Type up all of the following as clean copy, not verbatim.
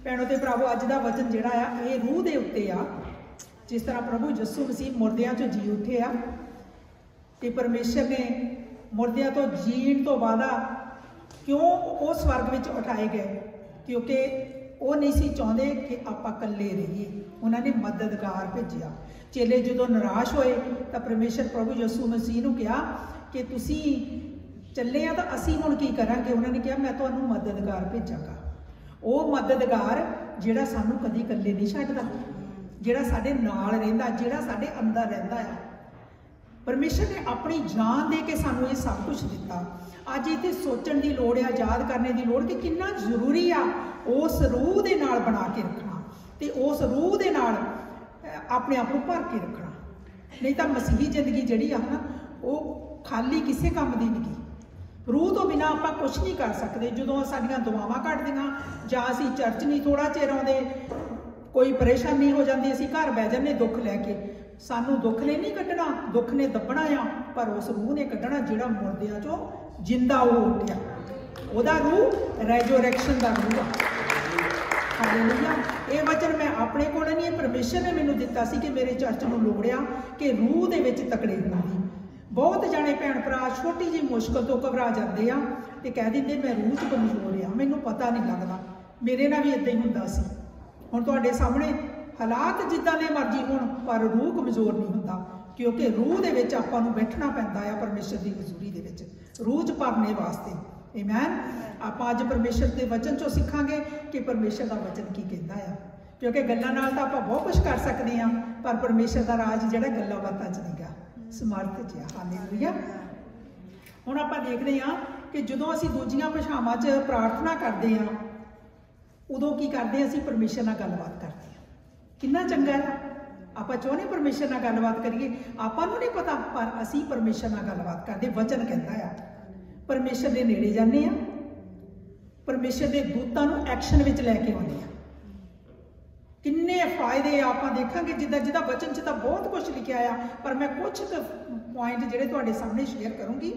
भैनों ते भरावो अज दा वचन जिहड़ा आ ये रूह दे उत्ते आ। जिस तरह प्रभु यीशु मसीह मुर्दियां चों जी उठे आ ते परमेश्वर ने मुर्दियां तो जीण तो वादा क्यों वो स्वर्ग विच उठाए गए, क्योंकि वो नहीं सी चाहते कि आपां कल्ले रहिए। उन्होंने मददगार भेजिया। चेले जो निराश होए तो परमेश्वर प्रभु यीशु मसीह नूं कहा कि तुसी चले आ तो असीं हुण की करांगे। उन्होंने कहा मैं तुहानूं मददगार भेजांगा। वो मददगार जिहड़ा सानूं कदी कल्ले नहीं छड्डदा, जिहड़ा साडे नाल रहिंदा, जिहड़ा साडे अंदर रहिंदा है। परमेश्वर ने अपनी जान दे के सानूं ये सब कुछ दिता। अज इत्थे सोचण दी लोड़ है, याद करने की लोड़ कि कितना जरूरी आ उस रूह दे नाल बना के रखना ते उस रूह दे नाल अपने आप को भर के रखना। नहीं तो मसीही जिंदगी जिहड़ी आ ना वो खाली किसी काम की नहीं। रूह तो बिना आप कुछ नहीं कर सकते। जो साडियां दुआवां घटदियां जां असीं चर्च नहीं थोड़ा चिर आउंदे, कोई परेशानी हो जाती असीं घर बह जाने दुख लैके। सानू दुख ने नहीं कड्ढना, दुख ने दबना आ, पर उस रूह ने कड्ढना जिहड़ा मुर्दियां चों जिंदा हो उठिया। उहदा रूह रेजोरैक्शन दा रूह आ। हालेलुया। ये वचन मैं अपने कोल नहीं, परमेश्वर ने मैनूं दिता सी कि मेरे चर्च नूं लोड़ आ कि रूह दे विच तकड़े होण दी। बहुत जाने भैन भरा छोटी जी मुश्किल तो घबरा जाते आ ते कह दिंदे मैं रूह च कमजोर आ, मैनूं पता नहीं लगता। मेरे नाल भी इदां ही हुंदा सी। हुण तुहाडे सामने हालात जिद्दां दे मर्जी होण पर रूह कमजोर नहीं हुंदा, क्योंकि रूह दे विच आपां नूं बैठना पैंदा आ परमेश्वर दी हज़ूरी दे विच, रूह च भरने वास्ते। आमीन। आपां अज परमेश्वर के वचन चों सिखांगे कि परमेश्वर का वचन की कहता है, क्योंकि गल्लां नाल तां आपां बहुत कुछ कर सकते हैं, पर परमेश्वर का राज जिहड़ा गल्लां बातां च नहीं गा, समर्थ च आ। हालेलुया। हुण आपां देखदे हां कि जदों असीं दूजियां भाषावां च प्रार्थना करदे हां उदों की करदे असीं परमेश्वर नाल गलबात करदे हां। किन्ना चंगा है, आपां चाहुंदे परमेश्वर नाल गलबात करिए। आपां नूं नहीं पता पर असीं परमेश्वर नाल गलबात करदे। वचन कहता है परमेश्वर के नेड़े जाने आ, परमेश्वर के दूतां नूं एक्शन विच लैके आउंदे आ। किन्ने फायदे आपां देखांगे, जिद्दां जिद्दां वचन च तां बहुत कुछ लिखिआ आ, पर मैं कुछ पॉइंट जिहड़े तुहाडे सामने शेयर करूँगी।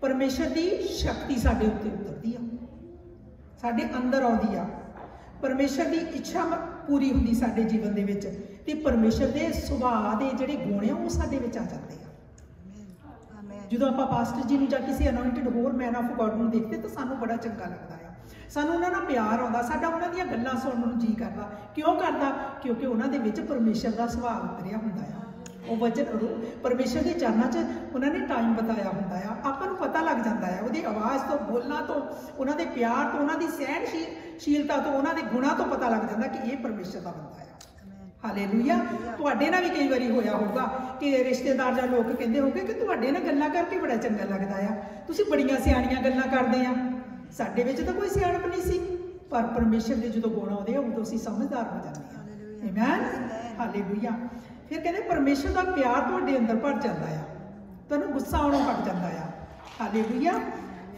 परमेश्वर की शक्ति साडे उत्ते उतरदी आ, साडे अंदर आउंदी आ। परमेश्वर की इच्छा पूरी हुंदी साडे जीवन दे विच, ते परमेश्वर के सुभाਅ दे जिहड़े गुण आ वो साडे विच आ जांदे आ। जो आप पास्टर जी जां किसी अनोइंटेड होर मैन ऑफ गॉड नूं देखते तो सानू बड़ा चंगा लगता है, सानू उन्हां नाल प्यार आउंदा, साडा उन्हां दीयां गल्लां सुणन नूं जी करदा। क्यों करदा? क्योंकि उन्हां दे विच परमेश्वर का सुभाਅ उतरिया हुंदा है। वो वचन परमेश्वर के चरणों च उन्होंने टाइम बताया हुंदा है। आपां नूं पता लग जाता है उहदी आवाज़ तो, बोलना तो, उन्होंने प्यार तो, उन्होंने सहनशीलता तो, उन्होंने गुणा तो पता लग जाता कि यह परमेश्वर का बंदा है। हालेलुया। तुहाडे नाल भी कई बारी होया होगा कि रिश्तेदार जां लोग कहंदे होगे कि तुहाडे नाल गल्लां करके बड़ा चंगा लगदा आ, तुसीं बड़ियां सियाणियां गल्लां करदे आ। साडे विच तां कोई सियाणप नहीं सी, पर परमेश्वर दे जदों गुण आउंदे आ उदों असीं समझदार हो जांदे आ। आमीन। हालेलुया। फिर कहते परमेश्वर का प्यार तुहाडे अंदर भर जाता है, तुहानूं गुस्सा आउणों हट जाता है। हालेलुया।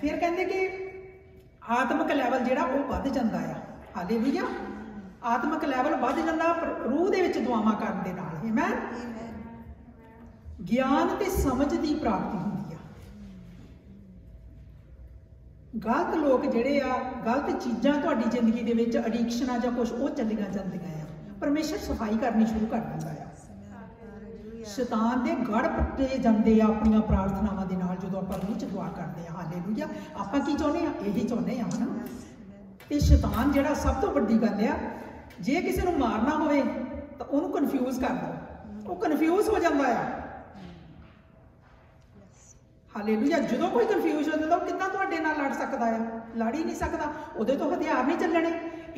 फिर कहते कि आत्मक लैवल जिहड़ा वो वध जाता है। हालेलुया। आत्मक लैवल वध जाता रूह दे विच दुआवां करन दे नाल। आमीन। ज्ञान ते समझ की प्राप्ति हुंदी आ। गलत लोग जिहड़े आ, गलत चीज़ां तुहाडी जिंदगी दे विच एडिक्शनां जां कुछ वो चलियां जांदियां आ, परमेश्वर सफाई करनी शुरू कर दिंदा है। शैतान दे गढ़ पट्टे जाते हैं अपन प्रार्थनावां दे नाल जदों आपां रूह च दुआ करते हैं। हालेलुया। आपां की चाहुंदे आ? यही चाहुंदे आ ना। ते शैतान जिहड़ा सब तो वड्डी गल आ, जे किसी नूं मारना होवे तां उहनूं कन्फ्यूज कर दो, वो कन्फ्यूज हो जाता है। हालेलुया। जदों कोई कन्फ्यूज हो जाता किद्दां तुहाडे नाल लड़ सकदा है? लड़ ही नहीं सकदा, उहदे तो हथियार नहीं चलने।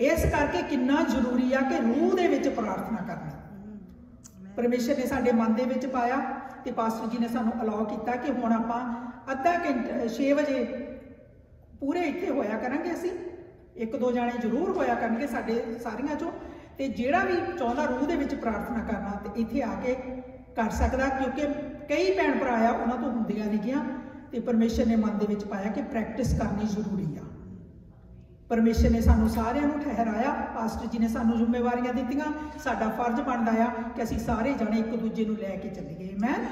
इस करके कितना जरूरी आ कि रूह दे विच प्रार्थना करनी। परमेश्वर ने साडे मन दे विच पाया ते पास्टर जी ने सानू अलाउ किया कि हुण आपां अद्धा घंटा 6 वजे पूरे इत्थे होया करांगे। असीं 1-2 जाने जरूर होया करनगे साडे सारियां चों, ते जिहड़ा भी चाहुंदा रूह दे विच प्रार्थना करना ते इत्थे आके कर सकदा, क्योंकि कई भैन भरा आ उन्हां तों हुंदियां नहीं गियां ते परमेश्वर ने मन दे विच पाया कि प्रैक्टिस करनी जरूरी आ। परमेश्वर ने सानू सारिਆਂ ਨੂੰ ठहराया, पास्टर जी ने सानू जिम्मेवारियां दित्तियां, साडा फर्ज बनदा आ कि असीं सारे जाने एक दूजे नूं लै के चलीए। आमीन।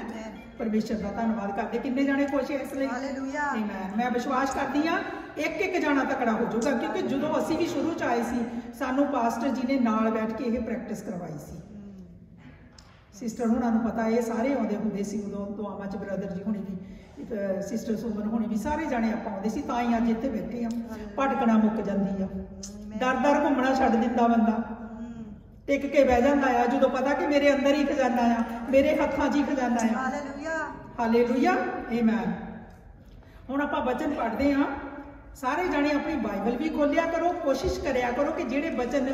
परमेश्वर का धन्नवाद करदे। किन्ने जाने खुश है इस लई? हालेलुया। आमीन। मैं विश्वास करदी हां एक एक जाना तकड़ा हो जाऊगा, क्योंकि जो असी भी शुरू च आए सी सानू पास्टर जी ने नाल बैठ के यह प्रैक्टिस करवाई सी। सिस्टर हुणां नूं पता ये सारे आउंदे हुंदे सी उदों दुआवां च, ब्रदर जी हुणी भी, सिस्टर सुमन हुणी भी, सारे जाने आपां आउंदे सी, तां ही अज इत्थे बैठे आ। भटकना मुक जांदी आ, दर दर घुमना छड्ड दिंदा बंदा, टिक के बह जांदा आ जदों पता कि मेरे अंदर ही खजाना आ, मेरे हत्थां 'च ही खजाना आ। हालेलुया हालेलुया आमीन। हुण आपां वचन पढ़दे आ, सारे जाने अपनी बाइबल भी खोलिया करो, कोशिश करिया करो कि जिहड़े वचन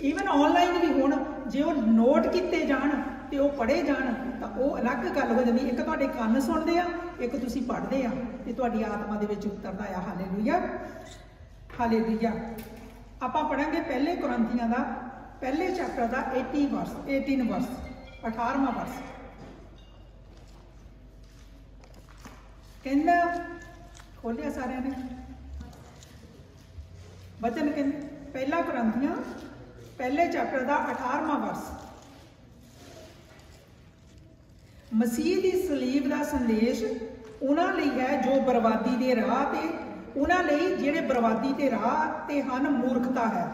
ईवन ऑनलाइन भी होण जे वो नोट किए जाण ते वो पढ़े जाण तां वो अलग गल हो जांदी। एक तुहाडे कंन सुणदे आ, एक तुसीं पढ़दे आ ते तुहाडी आत्मा दे विच उतरदा आ। Hallelujah hallelujah. आपां पढ़ांगे पहले कुरंथियां दा पहले चैप्टर का 18 वर्स 18वां वर्स। कहना खोलिया सारे ने वचन, कहते पहला कुरंथियां पहले चैप्टर का 18वां वर्स। मसीह की सलीब का संदेश उन्हां लई है जो बर्बादी के राह ते, उन्हां लई जिहड़े बर्बादी के राह ते हन मूर्खता है,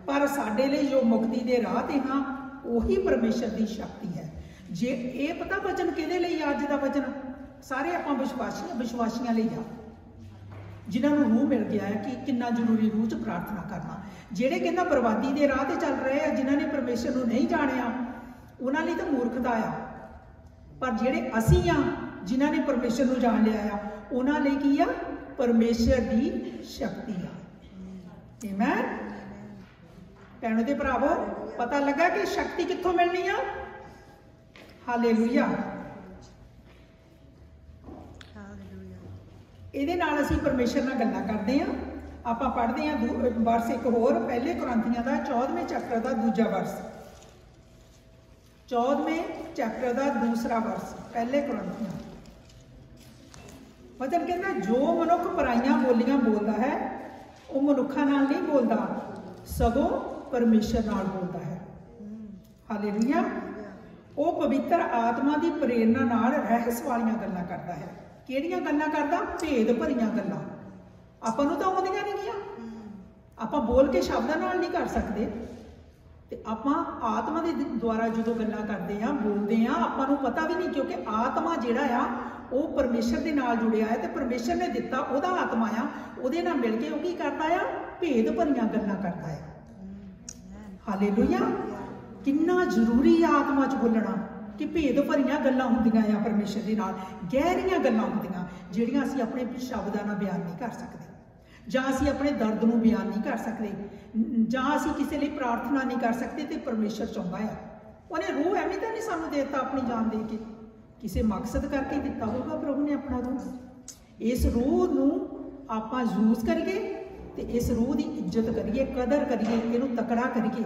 पर साडे लई जो मुक्ति के राह ते हाँ उही परमेश्वर की शक्ति है। जे ये पता वचन किहदे लई अज दा वचन सारे आपां विश्वासियां लई आ, जिन्होंने रूह मिल गया है कि कितना जरूरी रूह च प्रार्थना करना। जेड़े कहना बर्बादी के राह चल रहे हैं, जिन्होंने परमेश्वर को नहीं जानिया, उन्होंने लिए तो मूर्खता आ, पर जेड़े असी आ जिन्होंने परमेश्वर को जान लिया आ, उन्होंने की आ परमेश्वर की शक्ति आ। आमीन। भैणों ते भरावो पता लगा कि शक्ति कित्थों मिलनी आ। हालेलुया। ਇਹਦੇ ਨਾਲ ਅਸੀਂ परमेश्वर ਨਾਲ ਗੱਲਾਂ ਕਰਦੇ ਹਾਂ। ਆਪਾਂ ਪੜ੍ਹਦੇ ਹਾਂ वर्स एक होर पहले कुरंथियां ਦਾ 14वें चैप्टर का दूजा वर्स, 14वें चैप्टर का दूसरा वर्स पहले कुरंथियां। वचन कहना जो मनुख पराइयां बोलियां बोलता है वो मनुखा नाल नहीं बोलता, सगों परमेश्वर नाल बोलता है। हालेलुया। वो पवित्र आत्मा की प्रेरणा नाल रहस वालियां गल्लां करता है। किहड़ियां गल्लां करदा? भेद भरियां गल्लां। आपां नूं तां आउंदियां नहीं गीयां, आपां बोल के शब्दां नाल नहीं कर सकते, ते आपां आत्मा दे द्वारा जो गल्लां करदे आ बोलदे आ, आपां नूं पता भी नहीं, क्योंकि आत्मा जिहड़ा आ वो परमेश्वर दे नाल जुड़िया है, ते परमेश्वर ने दिता उहदा आत्मा आ, उहदे नाल मिल के वो की करदा आ? भेद भरियां गल्लां करदा है। हालेलुया। किन्ना जरूरी आ आत्मा च बोलना कि भेद भरियां गल्लां हुंदियां आ परमेश्वर दे नाल, गहरियां गल्लां हुंदियां जिहड़ियां असीं अपने शब्दां नाल बयान नहीं कर सकते, जां असीं अपने दर्द नूं बयान नहीं कर सकते, जां असीं किसी लई प्रार्थना नहीं कर सकते। ते परमेश्वर चाहुंदा है, उहने रूह एवें तां नहीं सानूं देता अपनी जान दे के, किसी मकसद करके दिता होगा प्रभु ने अपना रूह। इस रूह नूं आपां यूज करिए ते इस रूह की इज्जत करिए, कदर करिए, इनू तकड़ा करिए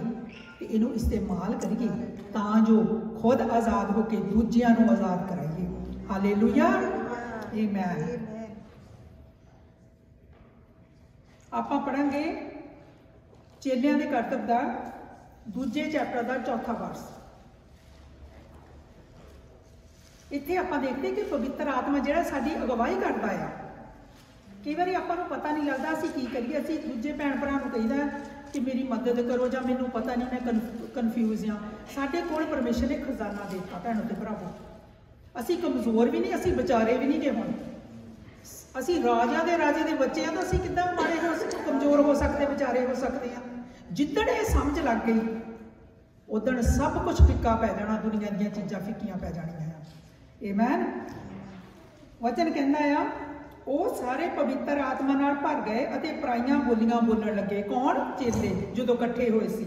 ते इनू इस्तेमाल करिए, तां जो खुद आज़ाद होकर दूजियां नूं आज़ाद कराइए। हालेलुया आमीन। आपां पढ़ांगे चेलियां दे करतब दा दूजे चैप्टर का चौथा वर्स। इत्थे आपां देखते कि पवित्र आत्मा जिहड़ा साडी अगवाई करदा है। कई बार आपां नूं पता नहीं लगता असीं की करिए, असीं दूजे भैन भरा नूं कहीदा कि मेरी मदद करो, जां मैनूं पता नहीं, मैं कन्फ्यूज हाँ। साडे कोल परमेश्वर ने खजाना देता भैनों ते भरावो, असीं कमज़ोर भी नहीं, असीं बेचारे भी नहीं गे। हुण असीं राजा दे राजे दे बच्चे हैं, तो असीं किद्दां माड़े हो कमज़ोर हो सकते, बेचारे हो सकते हैं। जिद्दण ये समझ लग गई उदण सब कुछ फिक्का पै जाना, दुनिया दीयां चीज़ां फिक्कियां पै जाणियां। आमीन। वचन कहंदा आ वो सारे पवित्र आत्मा नाल भर गए अते पराइयां बोलियां बोलण लगे। कौन? चेले जदों इकट्ठे होए सी।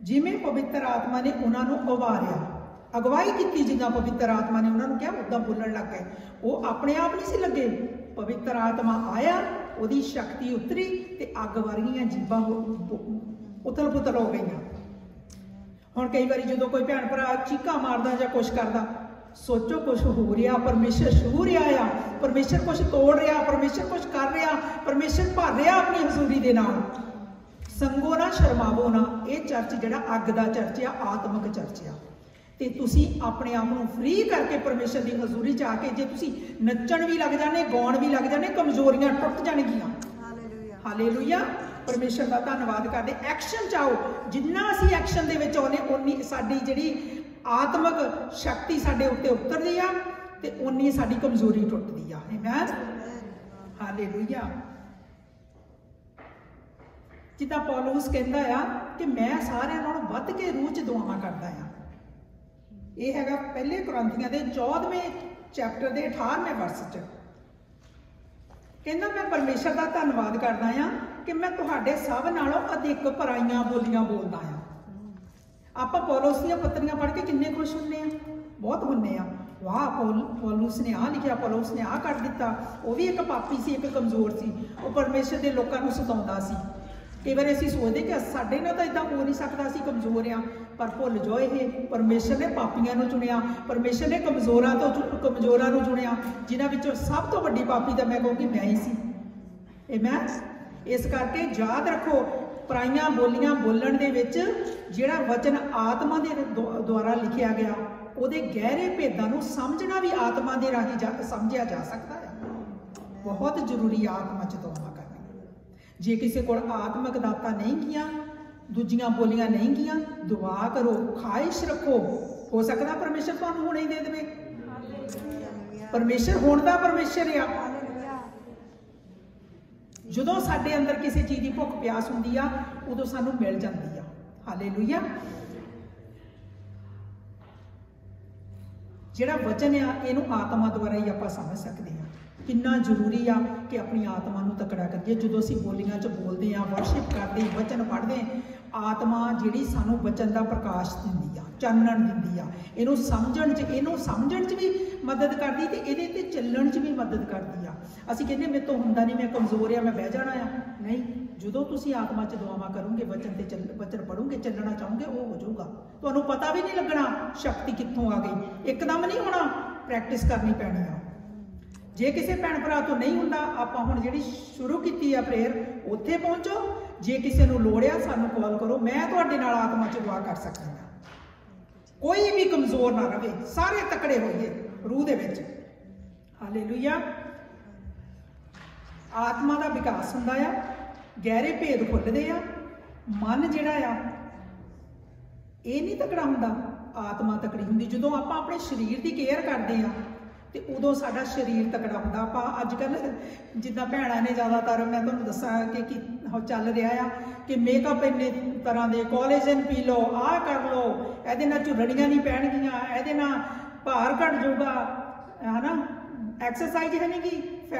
जिवें पवित्र आत्मा ने उन्होंने उभारिया, अगवाई की, जिद्दां पवित्र आत्मा ने उन्होंने कहा उदां बोलण लग गए। वो अपने आप नहीं सी लगे, पवित्र आत्मा आया, उहदी शक्ति उतरी ते अग वर्गियां जीभां उथल पुथल हो गई। हुण कई बार जदों कोई भैन भरा चीकां मारदा जां कुछ करदा, सोचो कुछ हो रहा, परमेश्वर छू रहा आ, परमेश्वर कुछ तोड़ रहा, परमेश्वर कुछ कर रहा, परमेश्वर भर रहा अपनी हजूरी दे नाल। संगो ना शर्मावो ना, ये चर्च जिहड़ा अग दा चर्च आ, आत्मक चर्च आ। ਤੇ ਤੁਸੀਂ ਆਪਣੇ ਆਪ ਨੂੰ ਫ੍ਰੀ ਕਰਕੇ ਪਰਮੇਸ਼ਰ ਦੀ ਹਜ਼ੂਰੀ 'ਚ ਆ ਕੇ ਜੇ ਤੁਸੀਂ ਨੱਚਣ ਵੀ ਲੱਗ ਜਾਣੇ, ਗਾਉਣ ਵੀ ਲੱਗ ਜਾਣੇ, ਕਮਜ਼ੋਰੀਆਂ ਟੁੱਟ ਜਾਣਗੀਆਂ। ਹਾਲੇਲੂਇਆ। ਪਰਮੇਸ਼ਰ ਦਾ ਧੰਨਵਾਦ ਕਰਦੇ। ਐਕਸ਼ਨ 'ਚ ਆਓ। ਜਿੰਨਾ ਅਸੀਂ ਐਕਸ਼ਨ ਦੇ ਵਿੱਚ ਆਉਂਦੇ ਉਨੀ ਸਾਡੀ ਜਿਹੜੀ ਆਤਮਿਕ ਸ਼ਕਤੀ ਸਾਡੇ ਉੱਤੇ ਉਤਰਦੀ ਆ ਤੇ ਉਨੀ ਸਾਡੀ ਕਮਜ਼ੋਰੀ ਟੁੱਟਦੀ ਆ। ਆਮੀਨ। ਹਾਲੇਲੂਇਆ। ਜਿੱਦਾਂ ਪੌਲੁਸ ਕਹਿੰਦਾ ਆ ਕਿ ਮੈਂ ਸਾਰਿਆਂ ਨਾਲੋਂ ਵੱਧ ਕੇ ਰੂਹ 'ਚ ਦੁਆਵਾਂ ਕਰਦਾ ਆ। ਇਹ ਹੈਗਾ ਪਹਿਲੇ ਕੁਰਿੰਥੀਆਂ ਦੇ 14ਵੇਂ ਚੈਪਟਰ ਦੇ 18ਵੇਂ ਵਰਸ 'ਚ। ਕਹਿੰਦਾ ਮੈਂ ਪਰਮੇਸ਼ਰ ਦਾ ਧੰਨਵਾਦ ਕਰਦਾ ਆ ਕਿ ਮੈਂ ਤੁਹਾਡੇ ਸਭ ਨਾਲੋਂ ਅਧਿਕ ਪਰਾਈਆਂ ਬੋਲੀਆਂ ਬੋਲਦਾ ਆ। ਆਪਾਂ ਪੌਲੁਸ ਦੀਆਂ ਪੱਤਰੀਆਂ ਪੜ੍ਹ ਕੇ ਕਿੰਨੇ ਖੁਸ਼ ਹੁੰਦੇ ਆ, ਬਹੁਤ ਹੁੰਦੇ ਆ। ਵਾਹ, ਪੌਲੁਸ ਨੇ ਆਹ ਲਿਖਿਆ, ਪੌਲੁਸ ਨੇ ਆਹ ਕਰ ਦਿੱਤਾ। ਉਹ ਵੀ ਇੱਕ ਪਾਪੀ ਸੀ, ਇੱਕ ਕਮਜ਼ੋਰ ਸੀ, ਉਹ ਪਰਮੇਸ਼ਰ ਦੇ ਲੋਕਾਂ ਨੂੰ ਸਤਾਉਂਦਾ ਸੀ। ਕਈ ਵਾਰ ਅਸੀਂ ਸੋਚਦੇ ਕਿ ਸਾਡੇ ਨਾਲ ਤਾਂ ਇਦਾਂ ਹੋ ਨਹੀਂ ਸਕਦਾ, ਅਸੀਂ ਕਮਜ਼ੋਰ ਆ, ਪਰ ਭੁੱਲ ਜਾਓ ਇਹ ਪਰਮੇਸ਼ਰ ਨੇ ਪਾਪੀਆਂ ਨੂੰ ਚੁਣਿਆ, ਪਰਮੇਸ਼ਰ ਨੇ ਕਮਜ਼ੋਰਾਂ ਨੂੰ ਚੁਣਿਆ, ਜਿਨ੍ਹਾਂ ਵਿੱਚੋਂ ਸਭ ਤੋਂ ਵੱਡੀ ਪਾਪੀ ਤਾਂ ਮੈਂ ਕਹੂੰਗੀ ਮੈਂ ਹੀ ਸੀ। ਆਮੀਨ। ਇਸ ਕਰਕੇ ਯਾਦ ਰੱਖੋ, ਪਰਾਈਆਂ ਬੋਲੀਆਂ ਬੋਲਣ ਦੇ ਵਿੱਚ ਜਿਹੜਾ ਵਚਨ ਆਤਮਾ ਦੇ ਦੁਆਰਾ ਲਿਖਿਆ ਗਿਆ, ਉਹਦੇ ਗਹਿਰੇ ਭੇਦਾਂ ਨੂੰ ਸਮਝਣਾ ਵੀ ਆਤਮਾ ਦੇ ਰਾਹੀਂ ਸਮਝਿਆ ਜਾ ਸਕਦਾ ਹੈ। ਬਹੁਤ ਜ਼ਰੂਰੀ ਆਤਮਾ 'ਚ ਦੁਆਵਾਂ ਕਰਨੀ। ਜੇ ਕਿਸੇ ਕੋਲ ਆਤਮਿਕ ਦਾਤਾਂ ਨਹੀਂ ਗੀਆਂ, ਦੂਜੀਆਂ ਬੋਲੀਆਂ ਨਹੀਂ ਗੀਆਂ, ਦੁਆ ਕਰੋ, ਖਾਹਿਸ਼ ਰੱਖੋ। ਹੋ ਸਕਦਾ ਪਰਮੇਸ਼ਰ ਤੁਹਾਨੂੰ ਹੁਣੇ ਹੀ ਦੇ ਦੇਵੇ। ਪਰਮੇਸ਼ਰ ਹੋਣ ਦਾ ਪਰਮੇਸ਼ਰ ਆ। ਜਦੋਂ ਸਾਡੇ ਅੰਦਰ ਕਿਸੇ ਚੀਜ਼ ਦੀ ਭੁੱਖ ਪਿਆਸ ਹੁੰਦੀ ਆ, ਉਦੋਂ ਸਾਨੂੰ ਮਿਲ ਜਾਂਦੀ ਆ। ਹਾਲੇਲੂਇਆ। ਜਿਹੜਾ ਵਚਨ ਆ ਇਹਨੂੰ ਆਤਮਾ ਦੁਆਰਾ ਹੀ ਆਪਾਂ ਸਮਝ ਸਕਦੇ ਹਾਂ। ਕਿੰਨਾ ਜ਼ਰੂਰੀ ਆ ਕਿ ਆਪਣੀ ਆਤਮਾ ਨੂੰ ਤਕੜਾ ਕਰੀਏ। ਜਦੋਂ ਅਸੀਂ ਬੋਲੀਆਂ 'ਚ ਬੋਲਦੇ ਆ, ਵਰਸ਼ਿਪ ਕਰਦੇ, ਵਚਨ ਪੜ੍ਹਦੇ, ਆਤਮਾ ਜਿਹੜੀ ਸਾਨੂੰ ਵਚਨ ਦਾ ਪ੍ਰਕਾਸ਼ ਦਿੰਦੀ ਆ, ਚਾਨਣ ਦਿੰਦੀ ਆ। ਇਹਨੂੰ ਸਮਝਣ 'ਚ ਵੀ ਮਦਦ ਕਰਦੀ ਤੇ ਇਹਦੇ ਤੇ ਚੱਲਣ 'ਚ ਵੀ ਮਦਦ ਕਰਦੀ ਆ। ਅਸੀਂ ਕਹਿੰਦੇ ਮੇਰੇ ਤੋਂ ਹੁੰਦਾ ਨਹੀਂ, ਮੈਂ ਕਮਜ਼ੋਰ ਆ, ਮੈਂ ਬਹਿ ਜਾਣਾ ਆ। ਨਹੀਂ, ਜਦੋਂ ਤੁਸੀਂ ਆਤਮਾ 'ਚ ਦੁਆਵਾਂ ਕਰੋਗੇ, ਵਚਨ ਪੜੋਗੇ, ਚੱਲਣਾ ਚਾਹੋਗੇ, ਉਹ ਹੋ ਜਾਊਗਾ। ਤੁਹਾਨੂੰ ਪਤਾ ਵੀ ਨਹੀਂ ਲੱਗਣਾ ਸ਼ਕਤੀ ਕਿੱਥੋਂ ਆ ਗਈ। ਇੱਕਦਮ ਨਹੀਂ ਹੋਣਾ, ਪ੍ਰੈਕਟਿਸ ਕਰਨੀ ਪੈਣੀ ਆ। ਜੇ ਕਿਸੇ ਭੈਣ ਭਰਾ ਤੋਂ ਨਹੀਂ ਹੁੰਦਾ, ਆਪਾਂ ਹੁਣ ਜਿਹੜੀ ਸ਼ੁਰੂ ਕੀਤੀ ਆ ਪ੍ਰੇਅਰ, ਉੱਥੇ ਪਹੁੰਚੋ। ਜੇ ਕਿਸੇ ਨੂੰ ਲੋੜ ਆ, ਸਾਨੂੰ ਕਾਲ ਕਰੋ, ਮੈਂ ਤੁਹਾਡੇ ਨਾਲ ਆਤਮਾ 'ਚ ਦੁਆ ਕਰ ਸਕਦੀ ਹਾਂ। ਕੋਈ ਵੀ ਕਮਜ਼ੋਰ ਨਾ ਰਵੇ, ਸਾਰੇ ਤਕੜੇ ਹੋਈਏ ਰੂਹ ਦੇ ਵਿੱਚ। ਹਾਲੇਲੂਇਆ। ਆਤਮਾ ਦਾ ਵਿਕਾਸ ਹੁੰਦਾ ਆ, ਗਹਿਰੇ ਭੇਦ ਖੁੱਲ੍ਹਦੇ ਆ। ਮਨ ਜਿਹੜਾ ਆ ਇਹ ਨਹੀਂ ਤਕੜਾ ਹੁੰਦਾ, ਆਤਮਾ ਤਕੜੀ ਹੁੰਦੀ। ਜਦੋਂ ਆਪਾਂ ਆਪਣੇ ਸਰੀਰ ਦੀ ਕੇਅਰ ਕਰਦੇ ਆ ਤੇ ਉਦੋਂ ਸਾਡਾ ਸਰੀਰ ਤਕੜਾ ਹੁੰਦਾ। ਆਪਾਂ ਅੱਜ ਕੱਲ੍ਹ ਜਿੱਦਾਂ ਭੈਣਾਂ ਨੇ ਜ਼ਿਆਦਾਤਰ, ਮੈਂ ਤੁਹਾਨੂੰ ਦੱਸਾਂ ਕਿ ਚੱਲ ਰਿਹਾ ਆ ਕਿ ਮੇਕਅਪ ਇੰਨੇ ਤਰ੍ਹਾਂ ਦੇ, ਕੋਲੇਜਨ ਪੀ ਲਓ, ਆਹ ਕਰ ਲਓ, ਇਹਦੇ ਨਾਲ ਝੁਰੜੀਆਂ ਨਹੀਂ ਪੈਣਗੀਆਂ, ਇਹਦੇ ਨਾਲ ਭਾਰ ਘਟ ਜਾਊਗਾ, ਹੈ ਨਾ, ਐਕਸਰਸਾਈਜ਼ ਹੈ ਨਹੀਂ ਗੀ,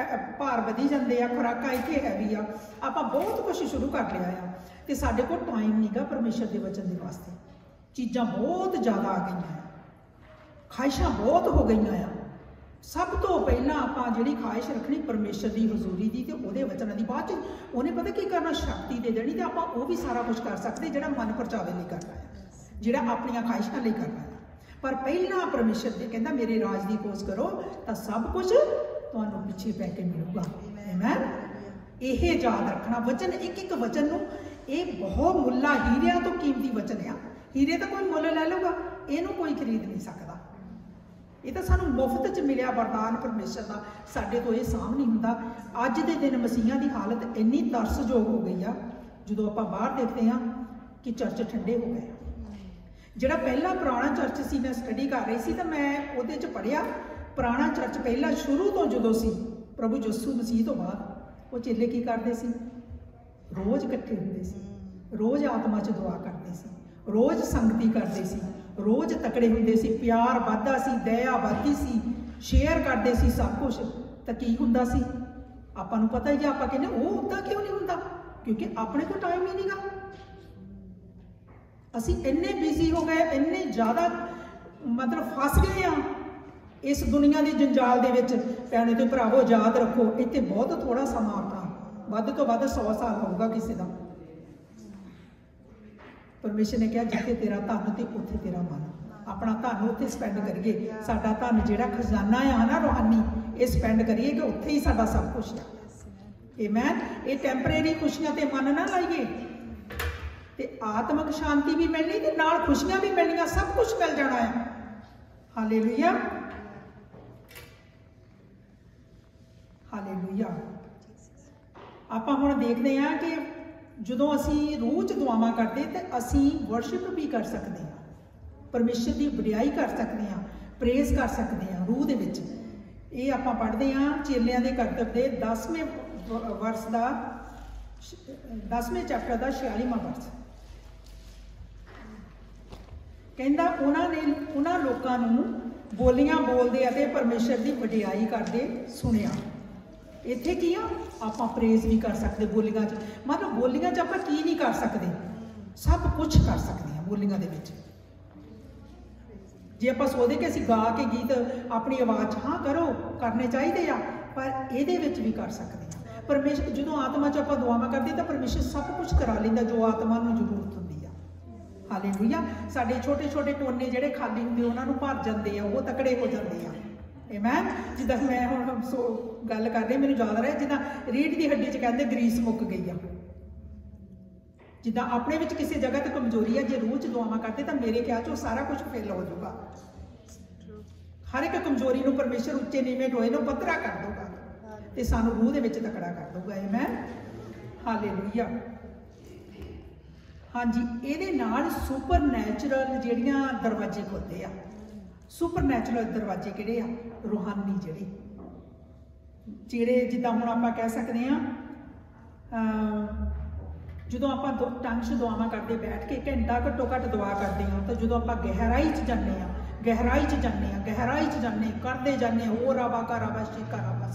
ਭਾਰ ਵਧੀ ਜਾਂਦੇ ਆ, ਖੁਰਾਕਾਂ ਇੱਥੇ ਹੈਵੀ ਆ। ਆਪਾਂ ਬਹੁਤ ਕੁਛ ਸ਼ੁਰੂ ਕਰ ਲਿਆ ਆ ਤੇ ਸਾਡੇ ਕੋਲ ਟਾਈਮ ਨਹੀਂ ਗਾ ਪਰਮੇਸ਼ਰ ਦੇ ਵਚਨ ਦੇ ਵਾਸਤੇ। ਚੀਜ਼ਾਂ ਬਹੁਤ ਜ਼ਿਆਦਾ ਆ ਗਈਆਂ, ਖਾਹਿਸ਼ਾਂ ਬਹੁਤ ਹੋ ਗਈਆਂ ਆ। ਸਭ ਤੋਂ ਪਹਿਲਾਂ ਆਪਾਂ ਜਿਹੜੀ ਖਾਹਿਸ਼ ਰੱਖਣੀ ਪਰਮੇਸ਼ਰ ਦੀ ਹਜ਼ੂਰੀ ਦੀ ਤੇ ਉਹਦੇ ਵਚਨਾਂ ਦੀ। ਬਾਅਦ 'ਚ ਉਹਨੇ ਪਤਾ ਕੀ ਕਰਨਾ, ਸ਼ਕਤੀ ਦੇ ਦੇਣੀ ਤੇ ਆਪਾਂ ਉਹ ਵੀ ਸਾਰਾ ਕੁਝ ਕਰ ਸਕਦੇ ਜਿਹੜਾ ਮਨ ਪਰਚਾਵੇ ਲਈ ਕਰਨਾ ਹੈ, ਜਿਹੜਾ ਆਪਣੀਆਂ ਖਾਹਿਸ਼ਾਂ ਲਈ ਕਰਨਾ ਹੈ। ਪਰ ਪਹਿਲਾਂ ਪਰਮੇਸ਼ਰ ਦੇ ਕਹਿੰਦਾ ਮੇਰੇ ਰਾਜ ਦੀ ਖੋਜ ਕਰੋ ਤਾਂ ਸਭ ਕੁਝ ਤੁਹਾਨੂੰ ਪਿੱਛੇ ਪੈ ਕੇ ਮਿਲੂਗਾ। ਆਮੀਨ। ਇਹ ਯਾਦ ਰੱਖਣਾ, ਵਚਨ ਇੱਕ ਇੱਕ ਵਚਨ ਨੂੰ, ਇਹ ਬਹੁਤ ਮੁੱਲਾ, ਹੀਰਿਆਂ ਤੋਂ ਕੀਮਤੀ ਵਚਨ ਆ। ਹੀਰੇ ਤਾਂ ਕੋਈ ਮੁੱਲ ਲੈ ਲਊਗਾ, ਇਹਨੂੰ ਕੋਈ ਖਰੀਦ ਨਹੀਂ ਸਕਦਾ। ਇਹ ਤਾਂ ਸਾਨੂੰ ਮੁਫਤ 'ਚ ਮਿਲਿਆ ਵਰਦਾਨ ਪਰਮੇਸ਼ਰ ਦਾ, ਸਾਡੇ ਤੋਂ ਇਹ ਸਾਂਭ ਨਹੀਂ ਹੁੰਦਾ। ਅੱਜ ਦੇ ਦਿਨ ਮਸੀਹਾਂ ਦੀ ਹਾਲਤ ਇੰਨੀ ਤਰਸਯੋਗ ਹੋ ਗਈ ਆ, ਜਦੋਂ ਆਪਾਂ ਬਾਹਰ ਦੇਖਦੇ ਹਾਂ ਕਿ ਚਰਚ ਠੰਡੇ ਹੋ ਗਏ। ਜਿਹੜਾ ਪਹਿਲਾ ਪੁਰਾਣਾ ਚਰਚ ਸੀ, ਮੈਂ ਸਟੱਡੀ ਕਰ ਰਹੀ ਸੀ ਤਾਂ ਮੈਂ ਉਹਦੇ 'ਚ ਪੜ੍ਹਿਆ, ਪੁਰਾਣਾ ਚਰਚ ਪਹਿਲਾਂ ਸ਼ੁਰੂ ਤੋਂ ਜਦੋਂ ਸੀ ਪ੍ਰਭੂ ਯਿਸੂ ਮਸੀਹ ਤੋਂ ਬਾਅਦ, ਉਹ ਚੇਲੇ ਕੀ ਕਰਦੇ ਸੀ? ਰੋਜ਼ ਇਕੱਠੇ ਹੁੰਦੇ ਸੀ, ਰੋਜ਼ ਆਤਮਾ 'ਚ ਦੁਆ ਕਰਦੇ ਸੀ, ਰੋਜ਼ ਸੰਗਤੀ ਕਰਦੇ ਸੀ, ਰੋਜ਼ ਤਕੜੇ ਹੁੰਦੇ ਸੀ, ਪਿਆਰ ਵੱਧਦਾ ਸੀ, ਦਇਆ ਵੱਧਦੀ ਸੀ, ਸ਼ੇਅਰ ਕਰਦੇ ਸੀ ਸਭ ਕੁਝ। ਤਾਂ ਕੀ ਹੁੰਦਾ ਸੀ? ਆਪਾਂ ਨੂੰ ਪਤਾ ਹੀ ਆ। ਆਪਾਂ ਕਹਿੰਦੇ ਉਹ ਉੱਦਾਂ ਕਿਉਂ ਨਹੀਂ ਹੁੰਦਾ? ਕਿਉਂਕਿ ਆਪਣੇ ਕੋਲ ਟਾਈਮ ਹੀ ਨਹੀਂਗਾ। ਅਸੀਂ ਇੰਨੇ ਬਿਜ਼ੀ ਹੋ ਗਏ, ਇੰਨੇ ਜ਼ਿਆਦਾ ਮਤਲਬ ਫਸ ਗਏ ਆ ਇਸ ਦੁਨੀਆ ਦੇ ਜੰਜਾਲ ਦੇ ਵਿੱਚ। ਭੈਣੇ ਤੇ ਭਰਾਵੋ ਯਾਦ ਰੱਖੋ, ਇੱਥੇ ਬਹੁਤ ਥੋੜਾ ਸਮਾਂ ਆਪਣਾ, ਵੱਧ ਤੋਂ ਵੱਧ 100 ਸਾਲ ਹੋਊਗਾ ਕਿਸੇ ਦਾ। ਪਰਮੇਸ਼ਰ ਨੇ ਕਿਹਾ ਜਿੱਥੇ ਤੇਰਾ ਧਨ ਤੇ ਉੱਥੇ ਤੇਰਾ ਮਨ। ਆਪਣਾ ਧਨ ਉੱਥੇ ਸਪੈਂਡ ਕਰੀਏ। ਸਾਡਾ ਧਨ ਜਿਹੜਾ ਖਜ਼ਾਨਾ ਆ ਨਾ ਰੂਹਾਨੀ, ਇਹ ਸਪੈਂਡ ਕਰੀਏ ਕਿ ਉੱਥੇ ਹੀ ਸਾਡਾ ਸਭ ਕੁਝ ਆ। ਆਮੀਨ। ਇਹ ਟੈਂਪਰੇਰੀ ਖੁਸ਼ੀਆਂ ਤੇ ਮਨ ਨਾ ਲਾਈਏ, ਤੇ ਆਤਮਿਕ ਸ਼ਾਂਤੀ ਵੀ ਮਿਲਣੀ ਤੇ ਨਾਲ ਖੁਸ਼ੀਆਂ ਵੀ ਮਿਲਣੀਆਂ, ਸਭ ਕੁਝ ਮਿਲ ਜਾਣਾ ਹੈ। Hallelujah, hallelujah. ਆਪਾਂ ਹੁਣ ਦੇਖਦੇ ਹਾਂ ਕਿ ਜਦੋਂ ਅਸੀਂ ਰੂਹ 'ਚ ਦੁਆਵਾਂ ਕਰਦੇ ਤੇ ਅਸੀਂ ਵਰਸ਼ਿਪ ਵੀ ਕਰ ਸਕਦੇ ਹਾਂ, ਪਰਮੇਸ਼ਰ ਦੀ ਵਡਿਆਈ ਕਰ ਸਕਦੇ ਹਾਂ, ਪ੍ਰੇਜ਼ ਕਰ ਸਕਦੇ ਹਾਂ ਰੂਹ ਦੇ ਵਿੱਚ। ਇਹ ਆਪਾਂ ਪੜ੍ਹਦੇ ਹਾਂ ਚੇਲਿਆਂ ਦੇ ਕਰਤੱਵ ਦੇ 10ਵੇਂ ਵਰਸ ਦਾ 10ਵੇਂ ਚੈਪਟਰ ਦਾ 46ਵਾਂ ਵਰਸ। ਕਹਿੰਦਾ ਉਹਨਾਂ ਲੋਕਾਂ ਨੂੰ ਬੋਲੀਆਂ ਬੋਲਦੇ ਅਤੇ ਪਰਮੇਸ਼ਰ ਦੀ ਵਡਿਆਈ ਕਰਦੇ ਸੁਣਿਆ। ਇੱਥੇ ਕੀ ਆ, ਆਪਾਂ ਪ੍ਰੇਜ਼ ਵੀ ਕਰ ਸਕਦੇ ਬੋਲੀਆਂ 'ਚ। ਮਤਲਬ ਬੋਲੀਆਂ 'ਚ ਆਪਾਂ ਕੀ ਨਹੀਂ ਕਰ ਸਕਦੇ, ਸਭ ਕੁਝ ਕਰ ਸਕਦੇ ਹਾਂ ਬੋਲੀਆਂ ਦੇ ਵਿੱਚ। ਜੇ ਆਪਾਂ ਸੋਚਦੇ ਕਿ ਅਸੀਂ ਗਾ ਕੇ ਗੀਤ ਆਪਣੀ ਆਵਾਜ਼ 'ਚ ਹਾਂ ਕਰੋ ਕਰਨੇ ਚਾਹੀਦੇ ਆ, ਪਰ ਇਹਦੇ ਵਿੱਚ ਵੀ ਕਰ ਸਕਦੇ ਹਾਂ। ਪਰਮੇਸ਼ਰ ਜਦੋਂ ਆਤਮਾ 'ਚ ਆਪਾਂ ਦੁਆਵਾਂ ਕਰਦੇ ਤਾਂ ਪਰਮੇਸ਼ਰ ਸਭ ਕੁਝ ਕਰਾ ਲੈਂਦਾ ਜੋ ਆਤਮਾ ਨੂੰ ਜ਼ਰੂਰਤ ਹੁੰਦੀ ਆ। ਹਾਲੇਲੂਇਆ। ਸਾਡੇ ਛੋਟੇ ਛੋਟੇ ਕੋਨੇ ਜਿਹੜੇ ਖਾਲੀ ਹੁੰਦੇ ਉਹਨਾਂ ਨੂੰ ਭਰ ਜਾਂਦੇ ਆ, ਉਹ ਤਕੜੇ ਹੋ ਜਾਂਦੇ ਆ। ਆਮੇਨ। ਜਿੱਦਾਂ ਮੈਂ ਹੁਣ ਗੱਲ ਕਰ ਰਹੀ, ਮੈਨੂੰ ਯਾਦ ਰਿਹਾ ਜਿੱਦਾਂ ਰੀੜ੍ਹ ਦੀ ਹੱਡੀ 'ਚ ਕਹਿੰਦੇ ਗਰੀਸ ਮੁੱਕ ਗਈ ਆ। ਜਿੱਦਾਂ ਆਪਣੇ ਵਿੱਚ ਕਿਸੇ ਜਗ੍ਹਾ ਤੇ ਕਮਜ਼ੋਰੀ ਆ, ਜੇ ਰੂਹ 'ਚ ਦੁਆਵਾਂ ਕਰਦੇ ਤਾਂ ਮੇਰੇ ਖਿਆਲ 'ਚ ਉਹ ਸਾਰਾ ਕੁਝ ਫਿਲ ਹੋ ਜਾਊਗਾ। ਹਰ ਇੱਕ ਕਮਜ਼ੋਰੀ ਨੂੰ ਪਰਮੇਸ਼ਰ ਉੱਚੇ ਨੀਵੇਂ ਟੋਏ ਨੂੰ ਪੱਧਰਾ ਕਰ ਦਊਗਾ ਤੇ ਸਾਨੂੰ ਰੂਹ ਦੇ ਵਿੱਚ ਤਕੜਾ ਕਰ ਦਊਗਾ। Amen, hallelujah. ਹਾਂਜੀ, ਇਹਦੇ ਨਾਲ ਸੁਪਰ ਨੈਚੁਰਲ ਜਿਹੜੀਆਂ ਦਰਵਾਜ਼ੇ ਖੁੱਲਦੇ ਆ। ਸੁਪਰ ਨੈਚੁਰਲ ਦਰਵਾਜ਼ੇ ਕਿਹੜੇ ਆ? ਰੂਹਾਨੀ ਜਿਹੜੇ ਜਿੱਦਾਂ ਹੁਣ ਆਪਾਂ ਕਹਿ ਸਕਦੇ ਹਾਂ ਜਦੋਂ ਆਪਾਂ ਟੰਗ 'ਚ ਦੁਆਵਾਂ ਕਰਦੇ ਬੈਠ ਕੇ ਘੰਟਾ ਘੱਟੋ ਘੱਟ ਦੁਆ ਕਰਦੇ ਹਾਂ, ਤਾਂ ਜਦੋਂ ਆਪਾਂ ਗਹਿਰਾਈ 'ਚ ਜਾਂਦੇ ਹਾਂ, ਗਹਿਰਾਈ 'ਚ ਜਾਂਦੇ ਕਰਦੇ ਜਾਂਦੇ ਹੋ ਰਾਬਾ ਕਾ ਰਾਬਾ ਸ਼ੀਕਾ ਰਾਬਾ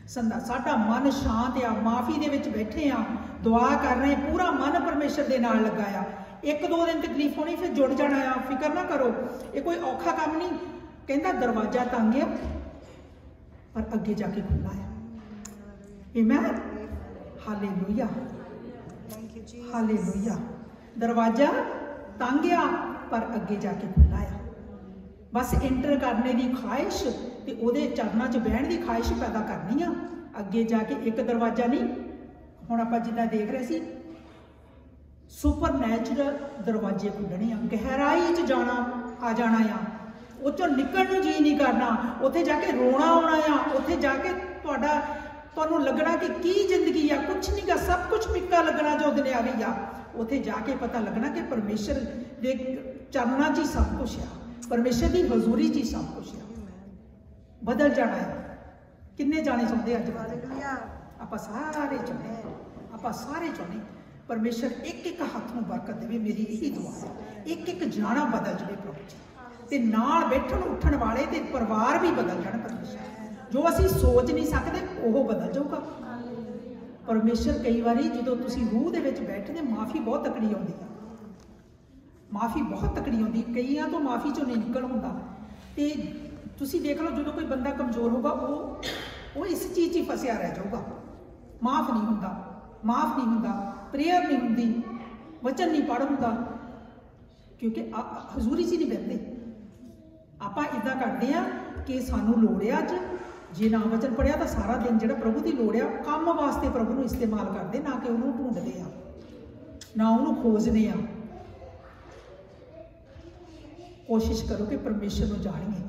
ਸੰਦਾ, ਸਾਡਾ ਮਨ ਸ਼ਾਂਤ ਆ, ਮਾਫੀ ਦੇ ਵਿੱਚ ਬੈਠੇ ਆ, ਦੁਆ ਕਰ ਰਹੇ, ਪੂਰਾ ਮਨ ਪਰਮੇਸ਼ਰ ਦੇ ਨਾਲ ਲੱਗਾ ਆ। 1-2 ਦਿਨ ਤਕਲੀਫ ਹੋਣੀ, ਫਿਰ ਜੁੜ ਜਾਣਾ ਆ, ਫਿਕਰ ਨਾ ਕਰੋ, ਇਹ ਕੋਈ ਔਖਾ ਕੰਮ ਨਹੀਂ। ਕਹਿੰਦਾ ਦਰਵਾਜ਼ਾ ਤੰਗ ਆ ਪਰ ਅੱਗੇ ਜਾ ਕੇ ਖੁੱਲ੍ਹਾ ਆ। Amen, hallelujah, hallelujah. ਦਰਵਾਜ਼ਾ ਤੰਗ ਆ ਪਰ ਅੱਗੇ ਜਾ ਕੇ ਖੁੱਲ੍ਹਾ ਆ। ਬਸ ਐਂਟਰ ਕਰਨੇ ਦੀ ਖਾਹਿਸ਼ ਤੇ ਉਹਦੇ ਚਰਨਾਂ 'ਚ ਬਹਿਣ ਦੀ ਖਾਹਿਸ਼ ਪੈਦਾ ਕਰਨੀ ਆ। ਅੱਗੇ ਜਾ ਕੇ ਇੱਕ ਦਰਵਾਜ਼ਾ ਨਹੀਂ, ਹੁਣ ਆਪਾਂ ਜਿੱਦਾਂ ਦੇਖ ਰਹੇ ਸੀ ਸੁਪਰ ਨੈਚੁਰਲ ਦਰਵਾਜ਼ੇ ਖੁੱਲ੍ਹਣੇ ਆ। ਗਹਿਰਾਈ 'ਚ ਆ ਜਾਣਾ ਆ, ਉਹ 'ਚੋਂ ਨਿਕਲਣ ਨੂੰ ਜੀ ਨਹੀਂ ਕਰਨਾ। ਉੱਥੇ ਜਾ ਕੇ ਰੋਣਾ ਆਉਣਾ ਆ, ਉੱਥੇ ਜਾ ਕੇ ਤੁਹਾਨੂੰ ਲੱਗਣਾ ਕਿ ਕੀ ਜ਼ਿੰਦਗੀ ਆ, ਕੁਛ ਨਹੀਂ ਗਾ, ਸਭ ਕੁਝ ਫਿੱਕਾ ਲੱਗਣਾ ਜੋ ਦੁਨਿਆਵੀ ਆ। ਉੱਥੇ ਜਾ ਕੇ ਪਤਾ ਲੱਗਣਾ ਕਿ ਪਰਮੇਸ਼ਰ ਦੇ ਚਰਨਾਂ 'ਚ ਹੀ ਸਭ ਕੁਝ ਆ, ਪਰਮੇਸ਼ਰ ਦੀ ਹਜ਼ੂਰੀ 'ਚ ਹੀ ਸਭ ਕੁਝ ਆ। ਬਦਲ ਜਾਣਾ ਹੈ। ਕਿੰਨੇ ਜਾਣੇ ਚਾਹੁੰਦੇ ਅੱਜ? ਆਪਾਂ ਸਾਰੇ ਚਾਹੁੰਦੇ ਪਰਮੇਸ਼ਰ ਇੱਕ ਹੱਥ ਨੂੰ ਬਰਕਤ ਦੇਵੇ। ਮੇਰੀ ਇਹੀ ਦੁਆ ਹੈ, ਇੱਕ ਜਾਣਾ ਬਦਲ ਜਾਵੇ ਪ੍ਰਭੂ ਜੀ, ਤੇ ਨਾਲ ਬੈਠਣ ਉੱਠਣ ਵਾਲੇ ਤੇ ਪਰਿਵਾਰ ਵੀ ਬਦਲ ਜਾਣ। ਪਰਮੇਸ਼ਰ ਜੋ ਅਸੀਂ ਸੋਚ ਨਹੀਂ ਸਕਦੇ ਉਹ ਬਦਲ ਜਾਊਗਾ। ਪਰਮੇਸ਼ਰ ਕਈ ਵਾਰੀ ਜਦੋਂ ਤੁਸੀਂ ਰੂਹ ਦੇ ਵਿੱਚ ਬੈਠਦੇ, ਮਾਫੀ ਬਹੁਤ ਤਕੜੀ ਆਉਂਦੀ ਆ, ਮਾਫੀ ਬਹੁਤ ਤਕੜੀ ਆਉਂਦੀ। ਕਈਆਂ ਤੋਂ ਮਾਫੀ ਚੋਂ ਨਹੀਂ ਨਿਕਲ ਹੁੰਦਾ। ਤੇ ਤੁਸੀਂ ਦੇਖ ਲਓ ਜਦੋਂ ਕੋਈ ਬੰਦਾ ਕਮਜ਼ੋਰ ਹੋਊਗਾ ਉਹ ਇਸ ਚੀਜ਼ 'ਚ ਹੀ ਫਸਿਆ ਰਹਿ ਜਾਊਗਾ। ਮਾਫ ਨਹੀਂ ਹੁੰਦਾ, ਪ੍ਰੇਅਰ ਨਹੀਂ ਹੁੰਦੀ, ਵਚਨ ਨਹੀਂ ਪੜ੍ਹ ਹੁੰਦਾ, ਕਿਉਂਕਿ ਹਜ਼ੂਰੀ 'ਚ ਨਹੀਂ ਬਹਿੰਦੇ। ਆਪਾਂ ਇੱਦਾਂ ਕਰਦੇ ਆ ਕਿ ਸਾਨੂੰ ਲੋੜ ਆ ਅੱਜ, ਜੇ ਨਾ ਵਚਨ ਪੜ੍ਹਿਆ ਤਾਂ ਸਾਰਾ ਦਿਨ ਜਿਹੜਾ ਪ੍ਰਭੂ ਦੀ ਲੋੜ ਆ ਕੰਮ ਵਾਸਤੇ ਪ੍ਰਭੂ ਨੂੰ ਇਸਤੇਮਾਲ ਕਰਦੇ, ਨਾ ਕਿ ਉਹਨੂੰ ਢੂੰਡਦੇ ਆ, ਨਾ ਉਹਨੂੰ ਖੋਜਦੇ ਆ। ਕੋਸ਼ਿਸ਼ ਕਰੋ ਕਿ ਪਰਮੇਸ਼ਰ ਨੂੰ ਜਾਣੀਏ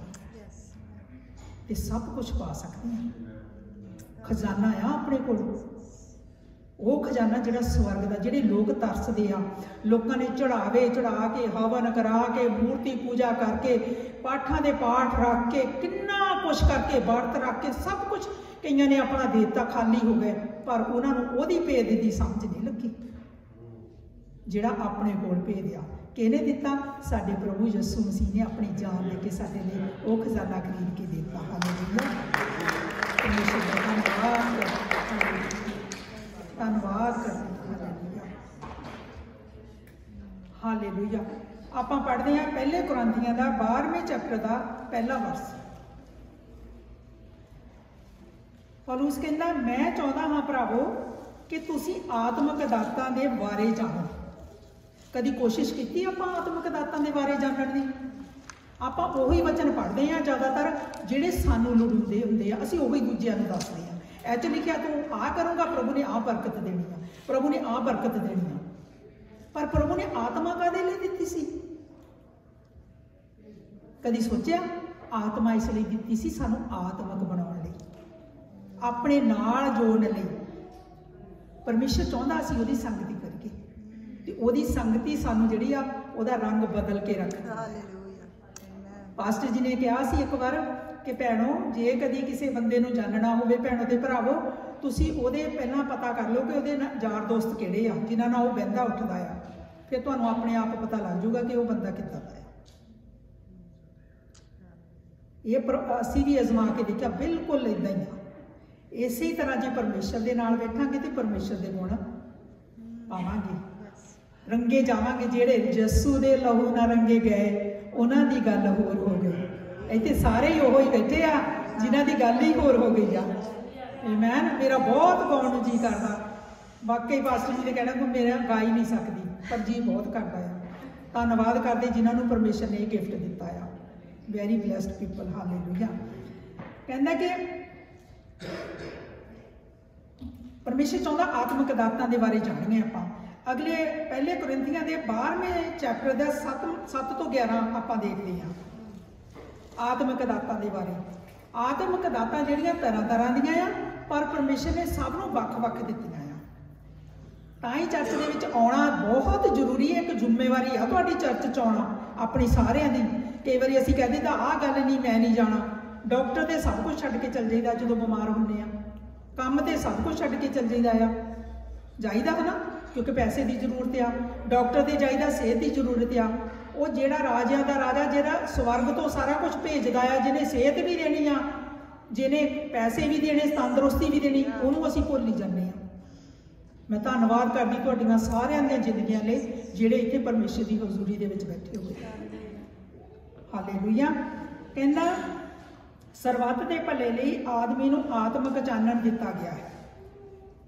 ਤੇ ਸਭ ਕੁਝ ਪਾ ਸਕਦੇ ਹਾਂ। ਖਜ਼ਾਨਾ ਆ ਆਪਣੇ ਕੋਲ, ਉਹ ਖਜ਼ਾਨਾ ਜਿਹੜਾ ਸਵਰਗ ਦਾ। ਜਿਹੜੇ ਲੋਕ ਤਰਸਦੇ ਆ, ਲੋਕਾਂ ਨੇ ਚੜਾਵੇ ਚੜਾ ਕੇ, ਹਵਨ ਕਰਾ ਕੇ, ਮੂਰਤੀ ਪੂਜਾ ਕਰਕੇ, ਪਾਠਾਂ ਦੇ ਪਾਠ ਰੱਖ ਕੇ, ਕਿੰਨਾ ਕੁਛ ਕਰਕੇ, ਵਰਤ ਰੱਖ ਕੇ, ਸਭ ਕੁਝ ਕਈਆਂ ਨੇ ਆਪਣਾ ਦੇ ਦਿੱਤਾ, ਖਾਲੀ ਹੋ ਗਏ, ਪਰ ਉਹਨਾਂ ਨੂੰ ਉਹਦੀ ਭੇਦ ਦੀ ਸਮਝ ਨਹੀਂ ਲੱਗੀ ਜਿਹੜਾ ਆਪਣੇ ਕੋਲ ਭੇਦ ਆ। ਕਿਹਨੇ ਦਿੱਤਾ? ਸਾਡੇ ਪ੍ਰਭੂ ਯਿਸੂ ਮਸੀਹ ਨੇ ਆਪਣੀ ਜਾਨ ਦੇ ਕੇ ਸਾਡੇ ਲਈ ਉਹ ਖਜ਼ਾਨਾ ਖਰੀਦ ਕੇ ਦਿੱਤਾ। ਹਾਲੇਲੂਇਆ, ਧੰਨਵਾਦ ਕਰਦੇ। ਹਾਲੇਲੂਇਆ। ਆਪਾਂ ਪੜ੍ਹਦੇ ਹਾਂ ਪਹਿਲੇ ਕੁਰਿੰਥੀਆਂ ਦਾ 12ਵੇਂ ਚੈਪਟਰ ਦਾ 1 ਵਰਸ। ਪੌਲੁਸ ਕਹਿੰਦਾ, ਮੈਂ ਚਾਹੁੰਦਾ ਹਾਂ ਭਰਾਵੋ ਕਿ ਤੁਸੀਂ ਆਤਮਿਕ ਦਾਤਾਂ ਦੇ ਬਾਰੇ ਜਾਣੋ। ਕਦੀ ਕੋਸ਼ਿਸ਼ ਕੀਤੀ ਆਪਾਂ ਆਤਮਿਕ ਦਾਤਾਂ ਦੇ ਬਾਰੇ ਜਾਣਨ ਦੀ? ਆਪਾਂ ਉਹੀ ਵਚਨ ਪੜ੍ਹਦੇ ਹਾਂ ਜ਼ਿਆਦਾਤਰ ਜਿਹੜੇ ਸਾਨੂੰ ਲੋੜੀਂਦੇ ਹੁੰਦੇ ਆ, ਅਸੀਂ ਉਹੀ ਦੂਜਿਆਂ ਨੂੰ ਦੱਸਦੇ ਹਾਂ। ਇਹ 'ਚ ਲਿਖਿਆ ਤੂੰ ਆਹ ਕਰੂੰਗਾ, ਪ੍ਰਭੂ ਨੇ ਆਹ ਬਰਕਤ ਦੇਣੀ ਆ, ਪ੍ਰਭੂ ਨੇ ਆਹ ਬਰਕਤ ਦੇਣੀ ਆ। ਪਰ ਪ੍ਰਭੂ ਨੇ ਆਤਮਾ ਕਾਹਦੇ ਲਈ ਦਿੱਤੀ ਸੀ? कदी सोचिया आत्मा इसलिए दिती सी सानू आत्मक बनाउण लई, अपने नाल जोड़न लई। परमेश्वर चाहुंदा असीं उहदी संगति करिए ते उहदी संगति सानू जिहड़ी आ उहदा रंग बदल के रखदा। पास्टर जी ने कहा सी एक बार कि भैणों जे कदी किसी बंदे नूं जानना होवे भैणों ते भरावो तुसीं उहदे पहलां पता कर लो कि उहदे यार दोस्त किहड़े आ जिन्हां नाल ओह बहिंदा उठदा आ, फिर तुहानूं अपने आप पता लग जाऊगा कि वह बंदा किद्दां दा है। ये असीं भी अजमा के देखा बिल्कुल इदां ही आ। इसी तरह जे परमेश्वर दे नाल बैठांगे तो परमेश्वर दे गुण पावांगे, रंगे जावांगे। जिहड़े यस्सू दे लहू नाल रंगे गए उन्हां दी गल होर हो गई। इत्थे सारे ही ओहो ही बैठे आ जिन्हां दी गल ही होर हो गई आ। आमीन। मेरा बहुत गाउण नूं जी करदा, वाकई पास्टर जी ने कहना कि मेरा गा ही नहीं सकदी, पर जी बहुत करदा है। धन्नवाद करदे जिन्हां नूं परमेश्वर ने गिफ्ट दिता है। वेरी ब्लैसड पीपल, हालेलुया। कहंदा कि परमेश्वर चाहुंदा आत्मिक दातां दे बारे जाणीए आपां। अगले पहले कुरिन्थियां दे 12वें चैप्टर दा 7 तो 11 आपां देखदे हां आत्मिक दातां दे बारे। आत्मिक दातां जिहड़ियां तरह तरह दियां आ, पर परमेश्वर ने सब नूं वख-वख दित्तियां आ। तां ही चर्च दे विच आउणा बहुत जरूरी है। एक जिम्मेवारी आ तुहाडी चर्च च आउणा अपनी सारिਆਂ दी। कई बारी असीं कह दिंदा आह गल नहीं मैं नहीं जाना, डॉक्टर ते सब कुछ छड्ड के चल जाईदा जदों बीमार हुंदे आ, काम ते सब कुछ छड्ड के चल जाईदा आ, जाईदा है ना, क्योंकि पैसे की जरूरत आ। डॉक्टर ते जाईदा सेहत की जरूरत आ। वो जिहड़ा राजियां दा राजा जिहड़ा स्वर्ग तो सारा कुछ भेजदा आ, जिन्हें सेहत भी देनी आ, जिन्हें पैसे भी देने, तंदुरुस्ती भी देनी, उहनूं असीं भुल ही जांदे आ। मैं धन्नवाद करदी तुहाडीआं सारिआं दीआं जिंदगियां लई जिहड़े इत्थे परमेश्वर की हजूरी दे विच बैठे होए। हालेलुया। कहंदा सरबत दे भले लई आदमी नूं आत्मिक चानण दिता गया है।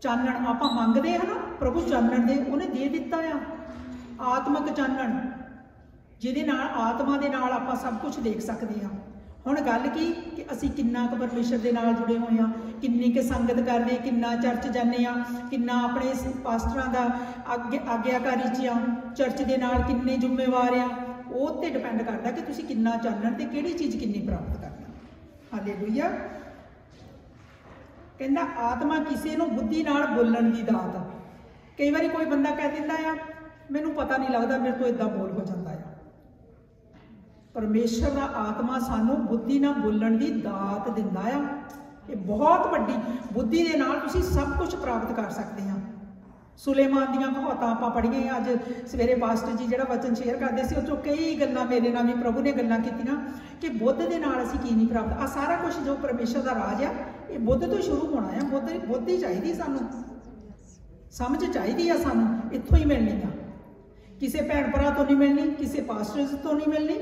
चानण आपां मंगदे हैं ना, प्रभु चानण दे उहने दे दिता आ। आत्मिक चानण जिहदे नाल आत्मा दे नाल आपां सब कुछ देख सकदे हां। हुण गल की कि असीं किन्ना क परमेश्वर दे नाल जुड़े होए हां, किन्नी क संगत करदे, किन्ना चर्च जाने आ, किन्ना अपने पास्टरां दा आग्याकारी च आ, चर्च दे नाल किन्ने जिम्मेवार आ। वो ते डिपेंड करता कि तुसीं किन्ना चानण ते किहड़ी चीज़ किन्नी प्राप्त करना। हालेलुया। कहंदा आत्मा किसी नूं बुद्धि नाल बोलण दी दात। कई बारी कोई बंदा कह दिंदा आ मैनूं पता नहीं लगता, मेरे तो इदां बोल हो जाता है। परमेश्वर दा आत्मा सानूं बुद्धि नाल बोलण दी दात दिंदा आ। ये बहुत वड्डी बुद्धि दे नाल तुसीं सब कुछ प्राप्त कर सकते हैं। सुलेमान दियां कहावतां आपां पढ़िए अज सवेरे पास्टर जी जिहड़ा वचन शेयर करदे सी, उस कई गल्लां मेरे नाल भी प्रभु ने गल्लां कीतियां कि बुद्ध दे नाल असीं की नहीं प्राप्त। आ सारा कुछ जो परमेश्वर दा राज आ ये बुद्ध तो शुरू होना है। बुद्धि चाहिदी सानूं, समझ चाहिदी आ सानूं, इत्थों ही मिलनी आ। किसी भैन भरा तो नहीं मिलनी, किसी पास्टर तो नहीं मिलनी।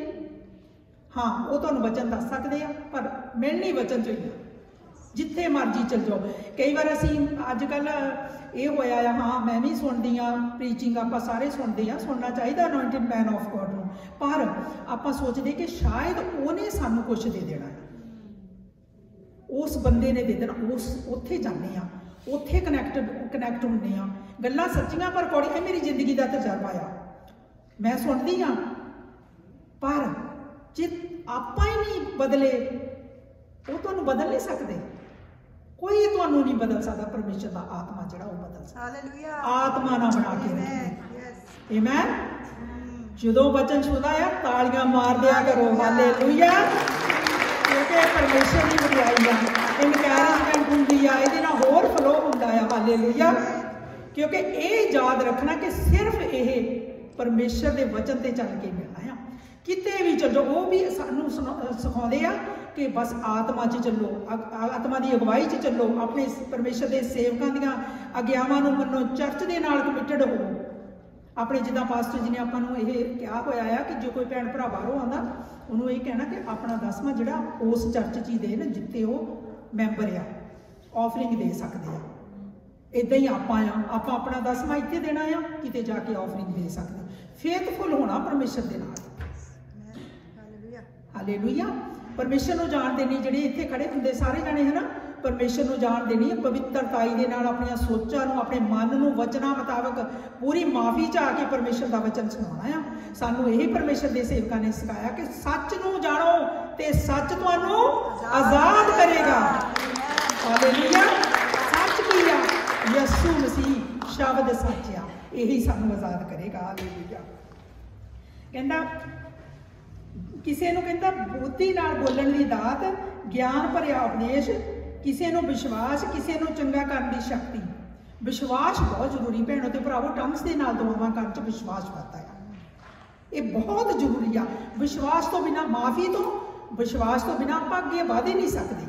हाँ वो तुहानूं वचन दस सकदे आ, पर मिलनी वचन चों ही आ। जिथे मर्जी चल जाओ। कई बार असीं अजकल ये होया आ, हाँ मैं भी सुनदी हाँ प्रीचिंग, आप सारे सुनते हैं, सुनना चाहिए अनॉइंटेड मैन ऑफ गॉड नूं, पर आप सोचते कि शायद उन्हें सानू कुछ दे देना है, उस बंदे ने दे देना, उस उत्थे जाने आ, उत्थे कनैक्ट होंगे आ। गल्लां सच्चियां पर कौड़ियां मेरी जिंदगी का तजर्बा आ, मैं सुनती हाँ, पर जे आप ही नहीं बदले वो तुहानू बदल नहीं सकते। कोई तुहानू नहीं बदल सकता। परमेश्वर का आत्मा जिहड़ा वो बदल सकता, आत्मा ना बना के रखे। आमीन। जदों वचन सुनदा है तालियां मार दिया करो, हालेलुया, क्योंकि परमेश्वर की वडियाई आ, इनकैरेजमेंट हुंदी आ, इहदे नाल होर फ्लो हुंदा है। हालेलुया। क्योंकि ये याद रखना कि सिर्फ ये परमेश्वर के वचन से चल के मिलना है। किते भी चल जाओ, वो भी सानू सिखाउंदे आ कि बस आत्मा च चलो, आत्मा की अगवाई च चलो, अपने परमेश्वर के सेवकों दीआं आग्यावां नूं मन्नो, चर्च के नाल कमिटेड हो। अपने जिद्दां पास्टर जी ने आपां नूं इह कहा होया आ कि जो कोई भैन भरा बाहरों आंदा उन्होंने ये कहना कि अपना 10वां जिहड़ा उस चर्च च ही देन जिथे वो मैंबर आ, ऑफरिंग दे सकते आ। इदां ही आप अपना 10वां इत्थे देना आ, किते जाके ऑफरिंग दे सकते। फेथफुल होना परमेश्वर दे नाल। हालेलुया। परमेश्वर को जानते नहीं, जिहड़े इत्थे खड़े हुंदे सारे जने है ना, परमेश्वर नूं जाण देनी है, पवित्रताई दे नाल अपनी सोचां नूं, अपने मन नूं वचनां मुताबक पूरी माफी च आके परमेश्वर दा वचन सुनाउणा आ। सानूं यही परमेश्वर दे सेवकां ने सिखाया कि सच नूं जाणो ते सच तुहानूं आज़ाद करेगा। हालेलुया। सच की आ? यसू मसीह शब्द सच आ, यही सानूं आज़ाद करेगा। हालेलुया। कहंदा किसी नूं कहंदा बुद्धि नाल बोलण दी दात, ज्ञान भरिया उपदेश, किसी नूं विश्वास, किसी नूं चंगा करन दी शक्ति। विश्वास बहुत जरूरी भैणों ते भरावो, टंग्स दे नाल दुआवां करन च विश्वास वधदा है, ये बहुत जरूरी आ। विश्वास तो बिना, माफी तो, विश्वास तो बिना आपां अगे वध ही नहीं सकदे।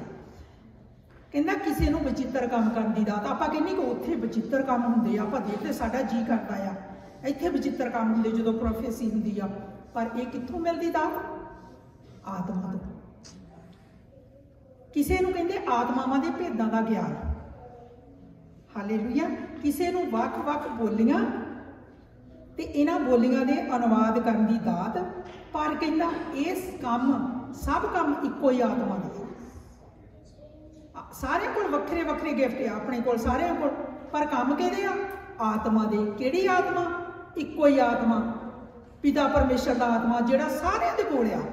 कहंदा किसी नूं विचित्र काम करन दी दात। आपां कहने कि उत्थे विचित्र काम हुंदे, आपां देखदे साडा जी करदा आ, इत्थे विचित्र काम हुंदे जदों प्रोफेसी हुंदी आ, पर ये कित्थों मिलदी दात? आत्मा तो। किसी नूं कहंदे आत्मावां दे भेदां दा ज्ञान। हालेलुया। किसी नूं वख-वख बोलियां ते इन्हां बोलियां दे अनुवाद करन दी दात। पर कहंदा इस काम, सब काम इक्को ही आत्मा दे। सारे कोल वखरे वखरे गिफ्ट आ, अपने कोल सारिआं कोल, पर काम किहदे आ? आत्मा दे। किहड़ी आत्मा? इक्को ही आत्मा, पिता परमेश्वर दा आत्मा, जिहड़ा सारिआं दे कोल आ।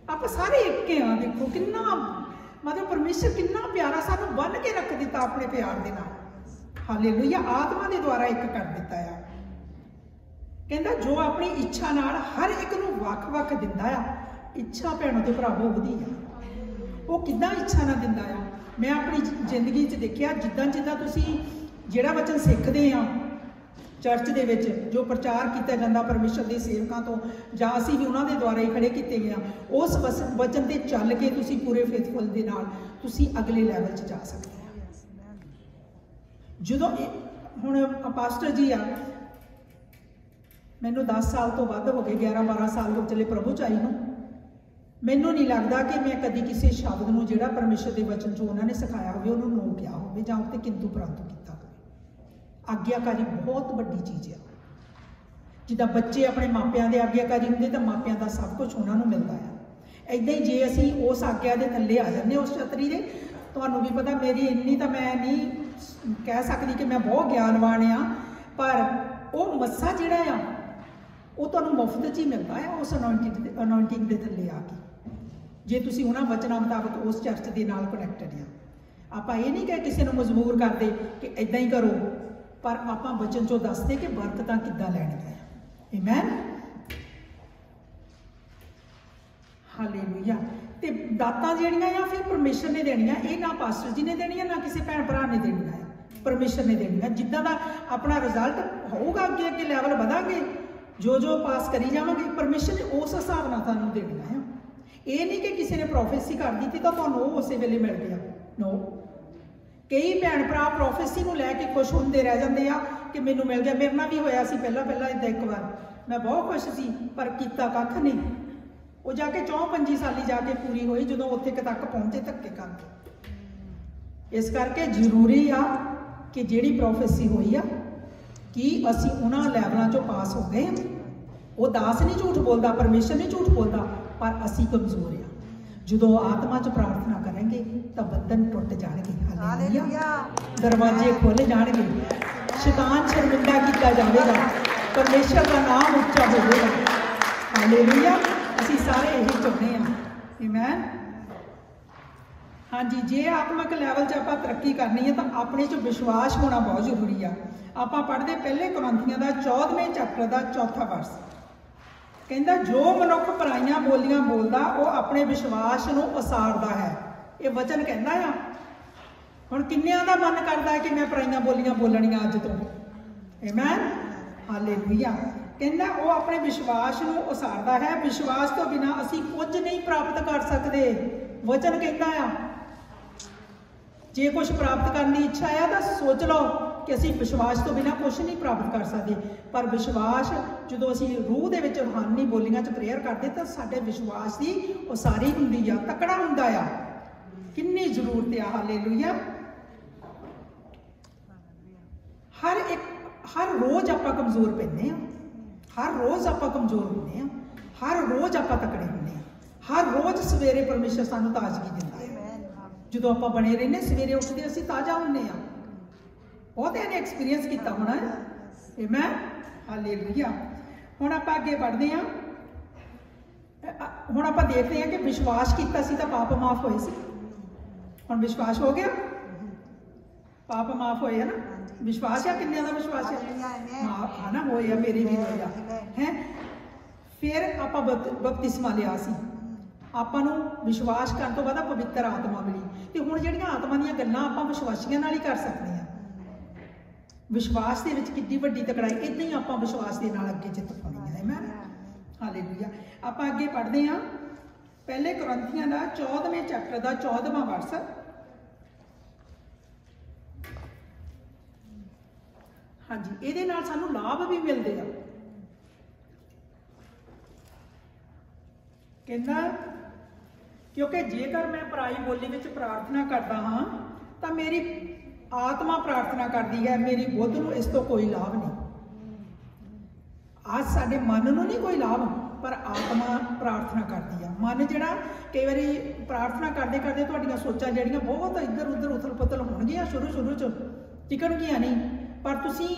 आप सारे एक हाँ। देखो कितना मतलब परमेश्वर कितना प्यारा सानू बन के रख दिता अपने प्यार दे नाल। हालेलुया। आत्मा दे द्वारा एक कर दिता है। कहंदा जो अपनी इच्छा नाल हर एक नूं वख-वख दिंदा आ। इच्छा भैणों ते भरावो वधी आ, वो किद्दां इच्छा ना दिंदा आ। मैं अपनी जिंदगी च देखिया, जिद्दां जिद्दां तुसीं जिहड़ा वचन सिੱਖਦੇ आ चर्च दे विच, जो प्रचार किया जाता परमेश्वर के सेवकों तो, जां असीं भी उन्हां दे द्वारा ही खड़े किए गए, उस वचन ते चल के तुसीं पूरे फेथफुल दे नाल तुसीं अगले लैवल च जा सकते हैं। जदों हुण पास्टर जी आ, मैनूं 10 साल तो वध हो गए, 11-12 साल हो चले प्रभु च आई नूं। मैनूं नहीं लगता कि मैं कभी किसी शब्द नूं जिहड़ा परमेश्वर के वचन चों उन्होंने सिखाया होवे उहनूं नो किया होवे जां उत्ते किंतु परंतु कीता होवे। आग्याकारी बहुत वड्डी चीज़ है। जिद्दां बच्चे अपने मापियां दे आग्याकारी हुंदे तो मापियां दा सब कुछ उन्होंने मिलता है। इदां ही जे असीं उस आग्या दे थल्ले आ जांदे, उस छतरी दे, तुहानूं भी पता मेरी इन्नी तो मैं नहीं कह सकती कि मैं बहुत ज्ञानवान आ, पर वो मस्सा जिहड़ा आ वो तुहानूं मुफ्त च ही मिलता है उस अनॉइंटिंग दे थल्ले आके, जे तुसीं उन्हां वचनां मुताबक उस चर्च दे नाल कनैक्टड आ। आपां ये नहीं कह किसी नूं मजबूर करदे कि इदां ही करो, पर आपां वचन चों दसदे कि बरकतां किद्दां लैणीआं। आमीन। हालेलुया। ते दातां जेहड़ियां आ फिर परमेश्वर ने देणियां, ये ना पास्टर जी ने देणियां ना किसी भैन भरा ने देणियां, परमेश्वर ने देणियां। जिद्दां दा अपना रिजल्ट होऊगा, अगे अगे लैवल वधांगे, जो जो पास करी जावांगे, परमेश्वर ने उस हिसाब नाल तुहानूं देणियां आ। ये नहीं कि किसी ने प्रोफेसी कर दी तो तुहानूं उस वेले मिल गया, नो। कई भैन भरा प्रोफेसी नूं लैके खुश होंदे रह जांदे आ कि मैनूं मिल गया। मेरे नाल भी होया सी पहला इदां एक बार, मैं बहुत खुश सी पर कीता कख नहीं। वो जाके 4-5 साली जाके पूरी हुई जदों उत्थे तक पहुंचे धक्के करके। इस करके जरूरी आ कि जिहड़ी प्रोफेसी हुई आ कि असीं उन्हां लैवलां चों पास हो गए। वो दास नहीं झूठ बोलता, परमेश्वर नहीं झूठ बोलता, पर असीं कमजोर आ। जदों आत्मा च प्रार्थना करेंगे तो बंधन टुट जाएंगे। हालेलुया। दरवाजे खोले जाएंगे, शैतान शर्मिंदा किया जाएगा, परमेश्वर का नाम उच्चा होगा। हालेलुया। असीं सारे यही चाहुंदे हां। आमीन। हाँ जी, जे आत्मक लैवल च आपां तरक्की करनी है तो अपने च विश्वास होना बहुत जरूरी आ। आपां पढ़दे पहले कुरिन्थियां दा 14वें चैप्टर का 4था वर्स, कहंदा जो मनुख पराइयां बोलियां बोलदा वो अपने विश्वास नूं उसारदा है। ये वचन कहंदा आ। हुण किन्नियां दा मन करदा है कि मैं पराइयां बोलियां बोलणियां अज तो। आमीन। हालेलुया। कहंदा वो अपने विश्वास नूं उसारदा है। विश्वास तो बिना असीं कुछ नहीं प्राप्त कर सकते। वचन कहंदा आ जे कुछ प्राप्त करने की इच्छा है तो सोच लो कि असीं विश्वास तो बिना कुछ नहीं प्राप्त कर सकते। पर विश्वास जो असीं रूह दे विच रूहानी बोलियां च प्रेयर करते तो साडे विश्वास की उसारी हुंदी आ, तकड़ा हुंदा आ। कितनी जरूरत है। हालेलुया। हर रोज़ आपां कमज़ोर पैंदे आ, हर रोज़ आपां कमज़ोर हुंदे आ, हर रोज़ आपां तकड़े हुंदे आ, हर रोज़ सवेरे परमेश्वर सानूं ताजगी दिंदा है। ਜਦੋਂ ਆਪਾਂ ਬਣੇ ਰਹਿੰਦੇ ਸਵੇਰੇ ਉੱਠਦੇ ਅਸੀਂ ਤਾਜ਼ਾ ਹੁੰਦੇ ਆ। ਬਹੁਤਿਆਂ ਨੇ ਐਕਸਪੀਰੀਅੰਸ ਕੀਤਾ ਹੋਣਾ ਹੈ। Amen, hallelujah. ਹੁਣ ਆਪਾਂ ਅੱਗੇ बढ़ते ਹਾਂ। ਹੁਣ ਆਪਾਂ ਦੇਖਦੇ ਹਾਂ कि विश्वास किया सी तो पाप माफ होए सी। ਹੁਣ विश्वास हो गया, पाप माफ होए है ना। विश्वास है, किन्ने का विश्वास है? हाँ है ना, होया, मेरे भी होया है। फिर आपां बपतिस्मा लिया सी, आपां नूं विश्वास करन तो बाद पवित्र आत्मा मिली। तो हुण जिहड़ियां आत्मा दीयां गल्लां आपां विश्वासियां नाल ही कर सकते हैं। विश्वास दे विच किड्डी वड्डी तकड़ाई, इदां ही आपां विश्वास दे नाल अगे जित पाउणी है। आमीन, हालेलुया। आपां अगे पढ़दे हां पहले कुरिन्थियां दा 14वें चैप्टर दा 14वां वर्स। हाँ जी, ये सानू लाभ भी मिलते हैं। कहना क्योंकि जेकर मैं पराई बोली में प्रार्थना करता हाँ तो मेरी आत्मा प्रार्थना करती है, मेरी बुद्ध को इस तो कोई लाभ नहीं। आज साडे मन नूं नहीं कोई लाभ, पर आत्मा प्रार्थना करती है। मन जिहड़ा कई बारी प्रार्थना करते करते तुहाडीआं सोचां जिहड़ियां बहुत इधर उधर उथल पुथल होणगीआं, शुरू च टिकणगीआं नहीं, पर तुसी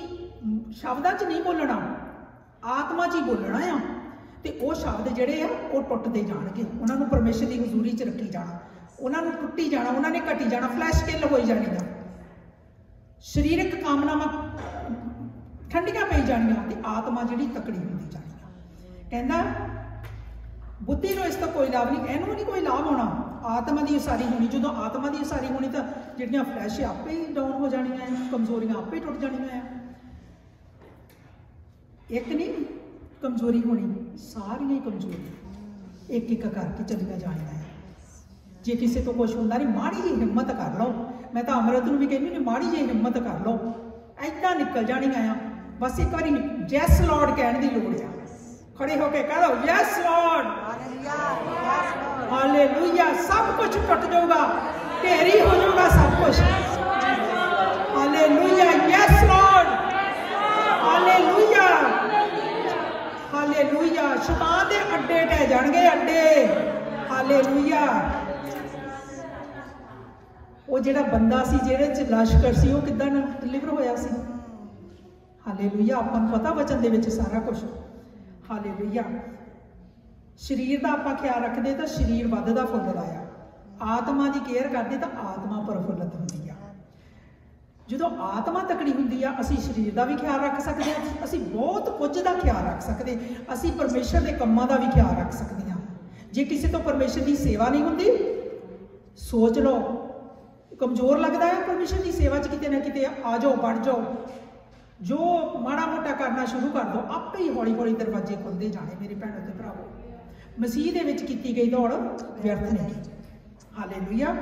शब्दां च नहीं बोलना, आत्मा च ही बोलना आ। तो वो शब्द जिहड़े आ वो टुटते जाणगे, उन्हां नूं परमेश्वर की हजूरी च रखी जाना, उन्हां नूं टुट्टी जाना, उन्हां ने घटी जाना, फ्लैश किल होई जानी, शरीरक कामनावां ठंडियां पई जानियां ते आत्मा जिहड़ी तकड़ी हुंदी जानी। कहंदा बुद्धि नूं इस तो कोई लाभ नहीं, इहनूं नहीं कोई लाभ होना। आत्मा की उसारी होनी, जो आत्मा की उसारी होनी तो जिहड़ियां फ्लैश आपे ही डाउन हो जानियां, कमजोरियां आपे टुट जानियां। एक नहीं कमजोरी होनी, सारियां कमजोरी एक एक करके चलिया जानियां है। जे किसी तो कुछ होंदा नहीं, माड़ी जी हिम्मत कर लो। मैं तो अमृत नूं भी कहनी नहीं, माड़ी जी हिम्मत कर लो, ऐदां निकल जानियां आ। बस एक बार यस लॉर्ड कहने की लोड़ है। खड़े होके कह दो यस लॉर्ड, हालेलुया। सब कुछ टुट जाऊगा, ढेरी हो जाऊगा सब कुछ। Hallelujah, yes Lord, hallelujah, hallelujah. शैतान दे अड्डे ढह जाणगे, अड्डे। हालेलुया। वो जिहड़ा बंदा सी जिहड़े च लश्कर सी, वो किदां डिलीवर होया सी। हालेलुया। आपां नूं पता वचन दे विच सारा कुछ। हालेलुया। शरीर का आपां ख्याल रखते तो शरीर वधदा फुੱਲਦਾ आ, आत्मा की केयर करते तो आत्मा प्रफुल्लित होंदी आ। जो आत्मा तकड़ी होंदी आ, असीं शरीर का भी ख्याल रख सकते हैं, असीं बहुत कुछ का ख्याल रख सकते, असीं परमेश्वर के कामों का भी ख्याल रख सकते हैं। जे किसी तो परमेश्वर की सेवा नहीं होंदी, सोच लो कमजोर लगता है परमेश्वर की सेवा च, किते ना किते आ जाओ, बढ़ जाओ, जो माड़ा मोटा करना शुरू कर दो, आपे ही हौली हौली दरवाजे खुलते जाने। मेरे भैनों ते भरावो, मसीह दे विच कीती गई दौड़ व्यर्थ नहीं। हालेलुया।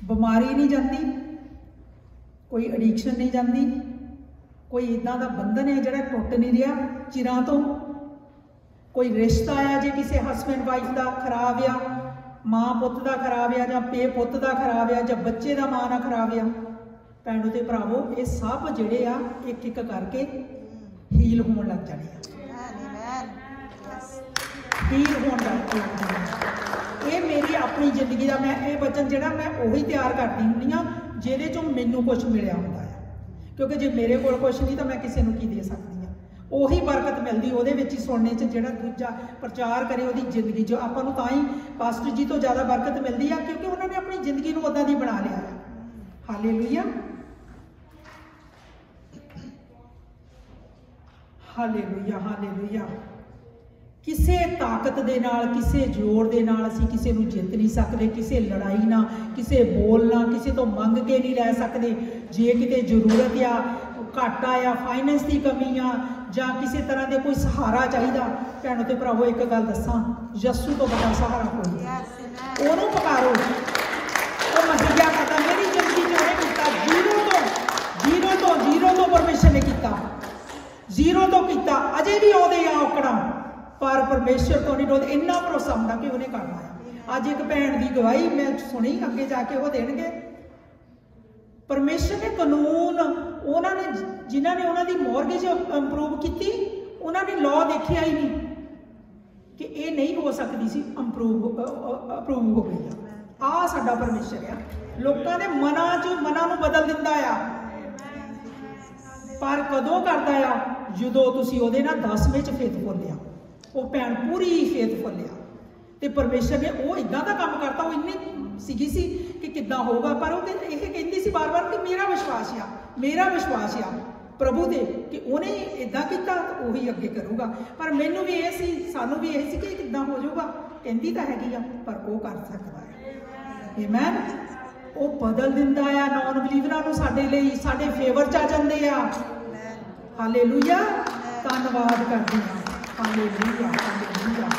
बीमारी नहीं जाती, कोई एडिक्शन नहीं जाती, कोई इदां दा बंधन है जिहड़ा टुट नहीं रहा चिरां तो। कोई रिश्ता आया जे किसी हसबैंड वाइफ का खराब आ, माँ पुत का खराब आ, जां पे पुत का खराब आ, जां बच्चे का माँ ना खराब आ, भैनों ते भरावो, ये सब जिहड़े आ एक एक करके हील होण लग जाने, हील होण लग जाने। ये मेरी अपनी जिंदगी का, मैं ये वचन जिहड़ा मैं उही तैयार करती हुंदी हां जिहदे चों मैनूं कुछ मिलिया हुंदा है। क्योंकि जे मेरे कोल कुछ नहीं तो मैं किसी नूं की दे सकती हां। उही बरकत मिलती उहदे विच ही सुनने च, जिहड़ा दूजा प्रचार करे उहदी जिंदगी च आपां नूं तां ही पास्टर जी तो ज़्यादा बरकत मिलती है, क्योंकि उन्होंने अपनी जिंदगी नूं उदां दी बना लिया है। Hallelujah, hallelujah, hallelujah. किसी ताकत दे नाल, किसी जोर दे नाल असीं किसी नूं जित नहीं सकते, किसी लड़ाई ना, किसी बोल ना, किसी तो मंग के नहीं लै सकते। जे किते जरूरत आ, घाटा आ, फाइनेंस की कमी आ, जां किसी तरह के कोई सहारा चाहिए, भैनों ते भरावो एक गल दसां, यस्सू तो बड़ा सहारा कोई नहीं। ओनू पुकारो, वो मुहैया करता। मेरी जिंदगी च उहने कीता, जीरो तो परमेश्वर ने कीता, जीरो तो कीता, अजे भी आउंदे आ औकड़ां, पर परमेश्वर तो नहीं डोलदे। इन्ना भरोसा हुंदा कि उन्हें करना है। अज एक भैन की गवाही मैं सुनी, अगे जाके वो देणगे। परमेश्वर ने कानून, उन्होंने जिन्होंने उन्होंने मॉर्गेज इंप्रूव की, उन्होंने लॉ देखिया ही नहीं। कि ये नहीं हो सकती सी अप्रूव हो गई आ साडा परमेश्वर आ लोगों के मनां नूं बदल दिंदा आ पर कदों करदा आ जदों तुसीं उहदे नाल 10वें च फेथफुल आ वो भैन पूरी फेथफुल आ ते परमेश्वर ने वो इदां दा काम करता वो इन्नी सीगी सी कि किद्दां होगा पर वो ये कहती सी बार बार कि मेरा विश्वास आ प्रभु दे कि उन्हें इदां किया तो उही अगे करूगा पर मैनू भी ये सी सानू भी यही सी कि किद्दां हो जाऊगा कहती तो हैगी आ पर वो कर सकता है आमीन वो बदल दिंदा आ नॉन बिलीवरां नूं साडे लई साडे फेवर च आ जांदे आ हालेलुया धन्नवाद करदी हां हालेलुया हालेलुया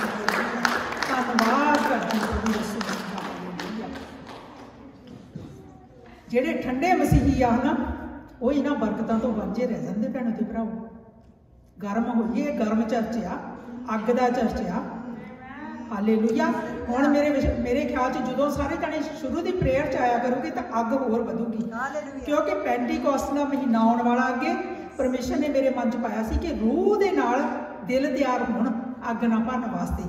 धन्नवाद करदी प्रभु यीशु दा हालेलुया जेड़े ठंडे मसीही आ ना वो इन्हां बरकतां तो वांझे रह जांदे भैणों ते भराओ गर्म होइए गर्म चर्च आ अग दा चर्च आ हालेलुया हुण मेरे ख्याल च जदों सारे जने शुरू दी प्रेयर च आया करोगे तो अग होर वधूगी क्योंकि पेंटीकोस्त दा महीना आउण वाला अगे परमेश्वर ने मेरे मन च पाया सी कि रूह दे नाल दिल तैयार होण अग ना भरन वास्ते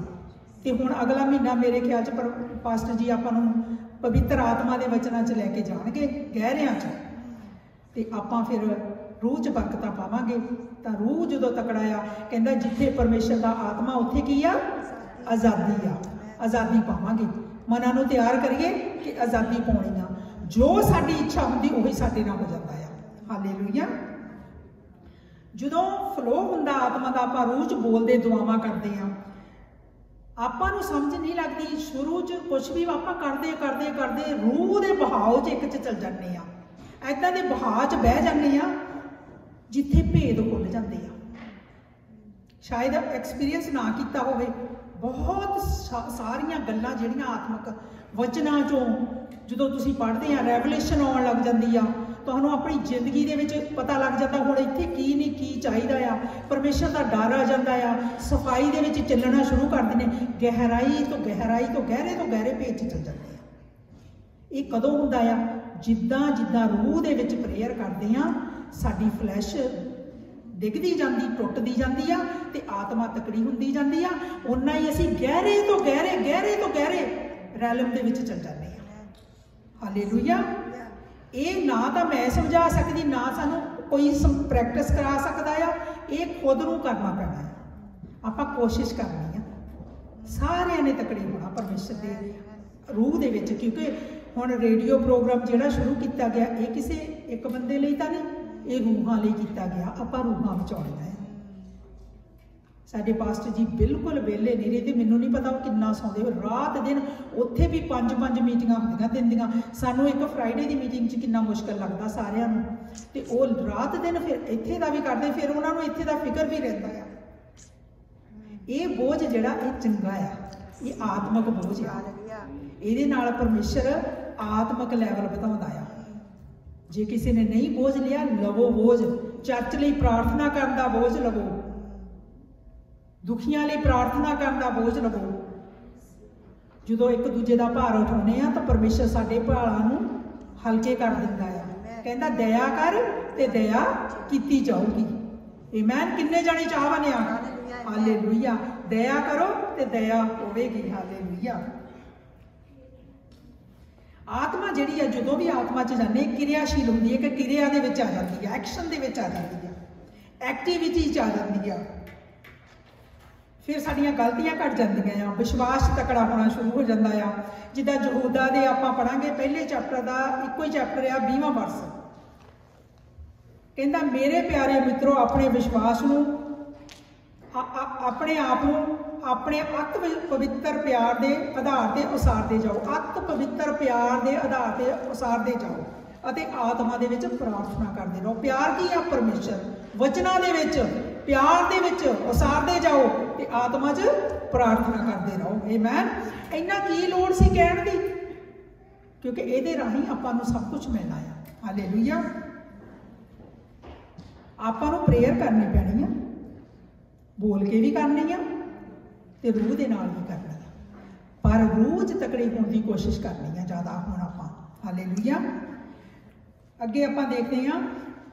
ते हुण अगला महीना मेरे ख्याल च पास्टर जी आपां नूं पवित्र आत्मा दे वचनां च लैके जाणगे गहरियां च ते आपां फिर रूह च बरकतां पावांगे तां रूह जदों तकड़ा आ कहंदा जिथे परमेश्वर दा आत्मा उत्थे की आ आज़ादी पावांगे मनां नूं तैयार करिए कि आज़ादी पाउणी आ जो साडी इच्छा हुंदी उही साडे नाल हो जांदा आ हालेलुया जदों फ्लो हुंदा आत्मा दा आपां रूह च बोलदे दुआवां करदे आ आपां नूं समझ नहीं लगदी शुरू च कुछ भी आपां करदे करदे करदे रूह दे बहाव च एक च चल जांदे आ ऐदां दे बहाव च बह जांदे आ जिथे भेद खुल जांदे आ शायद एक्सपीरियंस ना कीता होवे बहुत सारियां गल्लां जिहड़ियां आत्मक वचनां चों जदों तुसीं पढ़दे आ रेवलेशन आउण लग जांदी आ तुहानूं अपनी जिंदगी दे विच पता लग जाता हुण इत्थे की नहीं की चाहीदा आ परमेश्वर दा डर आ जांदा आ सफाई दे विच चलना शुरू कर दिंदे ने गहराई तो गहरे भेद च चल जांदे आ ये कदों हुंदा आ जिद्दां जिद्दां रूह दे विच प्रेयर करदे आ साडी फ्लैश डिगदी जांदी टुटदी जांदी आ ते आत्मा तकड़ी हुंदी जांदी आ उन्ना ही असीं गहरे तो गहरे रैलम दे विच चल जांदे आ हालेलुया ये ना तो मैं समझा सकती ना सानू कोई प्रैक्टिस करा सकता है ये खुद नूं करना पैना है आपां कोशिश करनी है सारिਆਂ ने तकड़े होना परमेश्वर के रूह दे विच क्योंकि हुण रेडियो प्रोग्राम जिहड़ा शुरू किया गया ये किसी एक बंदे लई तां नहीं ये रूहां लई किया गया आपां रूहां बचाउणीਆਂ है साडे पास्टर जी बिल्कुल वेले नहीं रहे मैनूं नहीं पता वो किन्ना सौंदे हो रात दिन उत्थे भी 5-5 मीटिंगां होंदियां दिंदियां सानूं एक फ्राइडे की मीटिंग च किन्ना मुश्किल लगता सारिਆਂ ਨੂੰ ते वो रात दिन फिर इत्थे दा भी करदे फिर उन्हां नूं इत्थे दा फिकर भी रहिंदा है ये बोझ जिहड़ा ये चंगा है ये आत्मक बोझ आ इहदे नाल परमेश्वर आत्मक लैवल वधाउंदा आ जे किसी ने नहीं बोझ लिया लवो बोझ चर्च लई प्रार्थना करन दा बोझ लवो दुखियां लई प्रार्थना करन दा बोझ लवो जदों एक दूजे दा भार उठाउने आ तो परमेश्वर साडे भारां नूं हल्के कर दिंदा आ कहंदा दया कर ते दया कीती जाऊगी आमीन किन्ने जाने चाहवाने आ हालेलुया दया करो ते दया होवेगी हालेलुया आत्मा जिहड़ी है जदों भी आत्मा च जाने क्रियाशील हुंदी है कि क्रिया दे विच आ जांदी है एक्शन दे विच आ जांदी है एक्टिविटी च आ जांदी है फिर साड़ियां गलतियां घट जांदियां विश्वास तकड़ा होना शुरू हो जाता है जिद्दां यहूदा दे आपां पढ़ांगे पहले चैप्टर का इक्को ही चैप्टर आ 20वां वर्स कहंदा मेरे प्यारे मित्रों अपने विश्वास नूं अपने आप नूं अपने अत पवित्र प्यार के आधार पर उसारते जाओ अत पवित्र प्यार के आधार पर उसारते जाओ अते आत्मा दे विच प्रार्थना करते रहो प्यार की है परमेश्वर वचनां दे विच प्यार दे विच उसारते जाओ ते आत्मा च प्रार्थना करते रहो आमीन इन्ना की लोड़ सी कहण दी क्योंकि इहदे राहीं आपां नूं सब कुछ मिलना है हालेलुया आपां नूं प्रेयर करनी पैनी है बोल के भी करनी है ते रूह दे नाल भी करनी है पर रूह च तकड़े होने की कोशिश करनी है ज़्यादा हुण आपां हालेलुया अगे आपां देखते हैं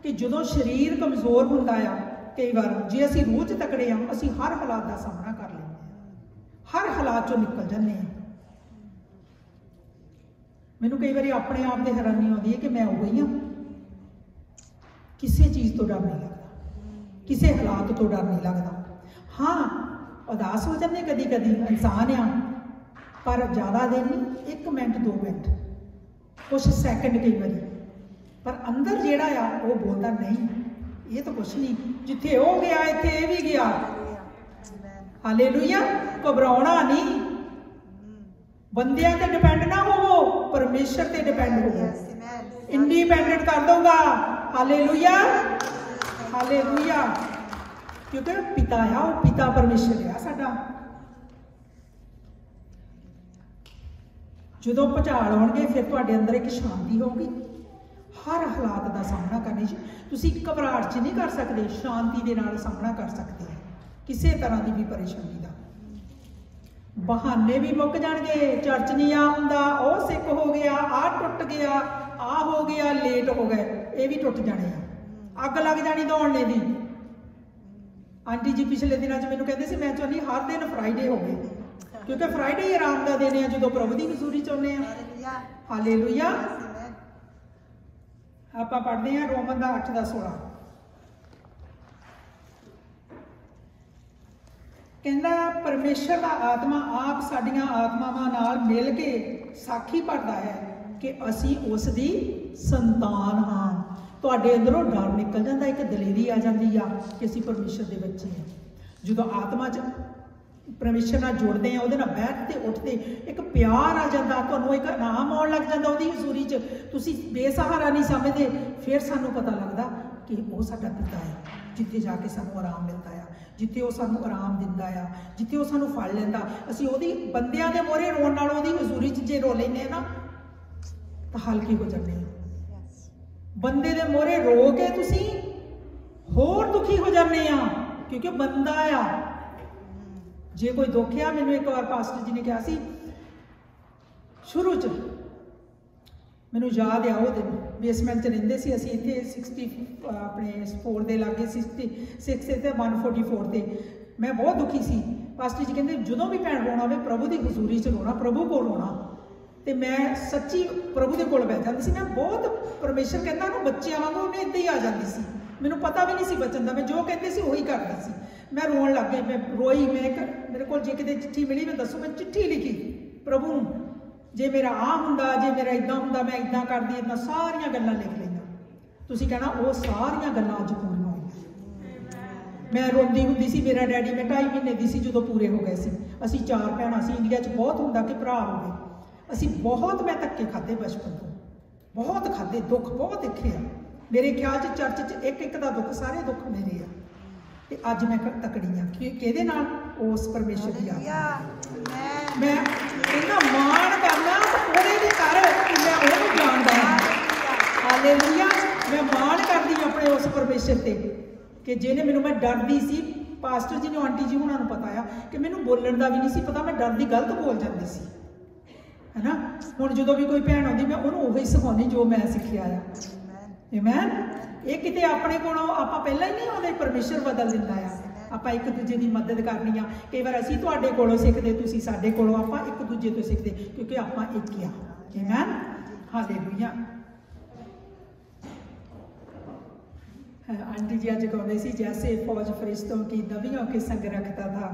कि जदों शरीर कमज़ोर हुंदा आ कई बार जे असीं रूह च तकड़े आ असीं हर हालात का सामना कर लैंदे हर हालात चों निकल जाते हैं। मैनूं कई बार अपने आप की हैरानी आती है कि मैं वही हाँ, किसी चीज़ तो डर नहीं लगता, किसी हालात तो डर नहीं लगता। हाँ उदास हो जाते कदी कदी, इंसान आ, पर ज़्यादा देर नहीं, 1 मिनट 2 मिनट कुछ सैकंड कई बार, पर अंदर जेड़ा आ वो बोलता नहीं ये तो कुछ नहीं, जिथे हो गया इत्थे ये भी गया। हालेलुया। घबराउणा नहीं, बंदियां ते डिपेंड ना होवो, परमेश्वर ते डिपेंड होवो, इंडिपेंडेंट कर दूंगा। Hallelujah hallelujah. क्योंकि पिता है, वो पिता परमेश्वर है साडा। जो भुचाल आउणगे फिर तुहाडे अंदर एक शांति होगी, हर हालात का सामना करने तुसीं घबराहट च नहीं कर सकते, शांति के नाल सामना कर सकते हैं किसी तरह की भी परेशानी का। बहाने भी मुक जाएंगे, चर्च नहीं आ हुंदा, वो सिक हो गया, आ टुट गया, आ हो गया, लेट हो गए, ये भी टुट जाने, अग लग जानी दौड़ने की। आंटी जी पिछले दिनों मैंने कहते सी मैं चाहती हर दिन फ्राइडे हो गए, क्योंकि फ्राइडे ही आराम का दिन है जो प्रभु की हजूरी चाहते हैं। हालेलुया। आप पढ़ते हैं रोमन का 8:16, कहना परमेश्वर का आत्मा आप साडियां आत्मावां नाल मिल के साखी भरदा है कि असी उसदी संतान हाँ। तुहाडे अंदरों डर निकल जाता, एक दलेरी आ जाती है कि असी परमेश्वर के बच्चे हैं। जो आत्मा च परमेश्वर नाल जुड़ते हैं, उहदे नाल बैठते उठते एक प्यार आ जाता, तुहानूं एक नाम आउण लग जाता उहदी हजूरी च, तुसीं बेसहारा नहीं समझते। फिर सानूं पता लगता कि वो साडा पिता है, जिथे जाके सानूं आराम मिलता है, जिथे वो सानूं आराम दिंदा आ, जिथे वो सानूं फड़ लैंदा। असीं उहदी बंदियां दे मोहरे रोण नालों उहदी हजूरी च जे रो लैंदे ना तां हल्के हो जांदे। बंदे दे मोहरे रो के तुसीं होर दुखी हो जाते आ, क्योंकि बंदा आ। जे कोई दुख आ, मैनूं एक बार पास्टर जी ने कहा सी शुरू च, मैनूं याद आ वो दिन बेसमेंट च रहिंदे सी असीं, इत्थे 60 अपने 4 दे लागे 66 ते 144 ते। मैं बहुत दुखी सी। पास्टर जी कहते जदों भी भैन रोना होवे प्रभु की हजूरी च रोना, प्रभु को रोना। तो मैं सच्ची प्रभु के कोल बैठ जाती सी। मैं बहुत परमेश्वर कहता ना बच्चों वांगू उन्हें इदां ही आ जाती सी, मैनूं पता भी नहीं सी बचन दा, मैं जो कहते सी उही करती सी। मैं रोन लग गई, मैं रोई। मैं मेरे को जे किते चिट्ठी मिली मैं दसो, मैं चिट्ठी लिखी प्रभु नूं, जे मेरा आ हुंदा, जे मेरा इदां हुंदा, मैं इदां करदी, इदां सारियां गल्लां लिख लईआं। तुसीं कहना वो सारियां गल्लां अज पूरीआं होईआं। मैं रोंदी हुंदी सी, मेरा डैडी, मैं 2.5 महीने दी सी जदों पूरे हो गए सी। असीं 4 भैणां सी, इंडिया च बहुत हुंदा कि भरा होवे। असीं बहुत, मैं धक्के खाधे बचपन तो, बहुत खाधे, दुख बहुत देखे आ। मेरे ख्याल च चर्च च एक एक का दुख, सारे दुख मेरे आ। ते अज मैं तकड़ी हाँ किहदे नाल, उस परमेश्वर की आत्मा। मैं इन्ना मान करना ओहदे दे कर कि मैं ओहनूं जाणदा हां। हालेलुया। मैं मान करदी अपने उस परमेश्वर ते कि जिहने मैनूं, मैं डरदी सी। पास्टर जी ने, आंटी जी हुणां नूं पता आ कि मैनूं बोलण दा भी नहीं सी पता, मैं डरदी गलत बोल जाती सी, है ना। हुण जदों भी कोई भैन आउंदी मैं उहनूं ओही सिखाउणी जो मैं सिੱਖਿਆ आ। आमीन। ये किते अपने कोलों आपां पहलां ही नहीं आउंदे, परमेश्वर बदल दिंदा आ। आपां एक दूजे की मदद करनी आ। कई बार असीं तुहाडे कोलों सिੱਖਦੇ, तुसीं साडे कोलों, आपां एक दूजे तो सिੱਖਦੇ, क्योंकि आपां एक ही आ। आमीन। हालेलुया। आंटी जी अज गाउंदे सी, जैसे फौज फरिश्तों की नबियों के संग रखता था,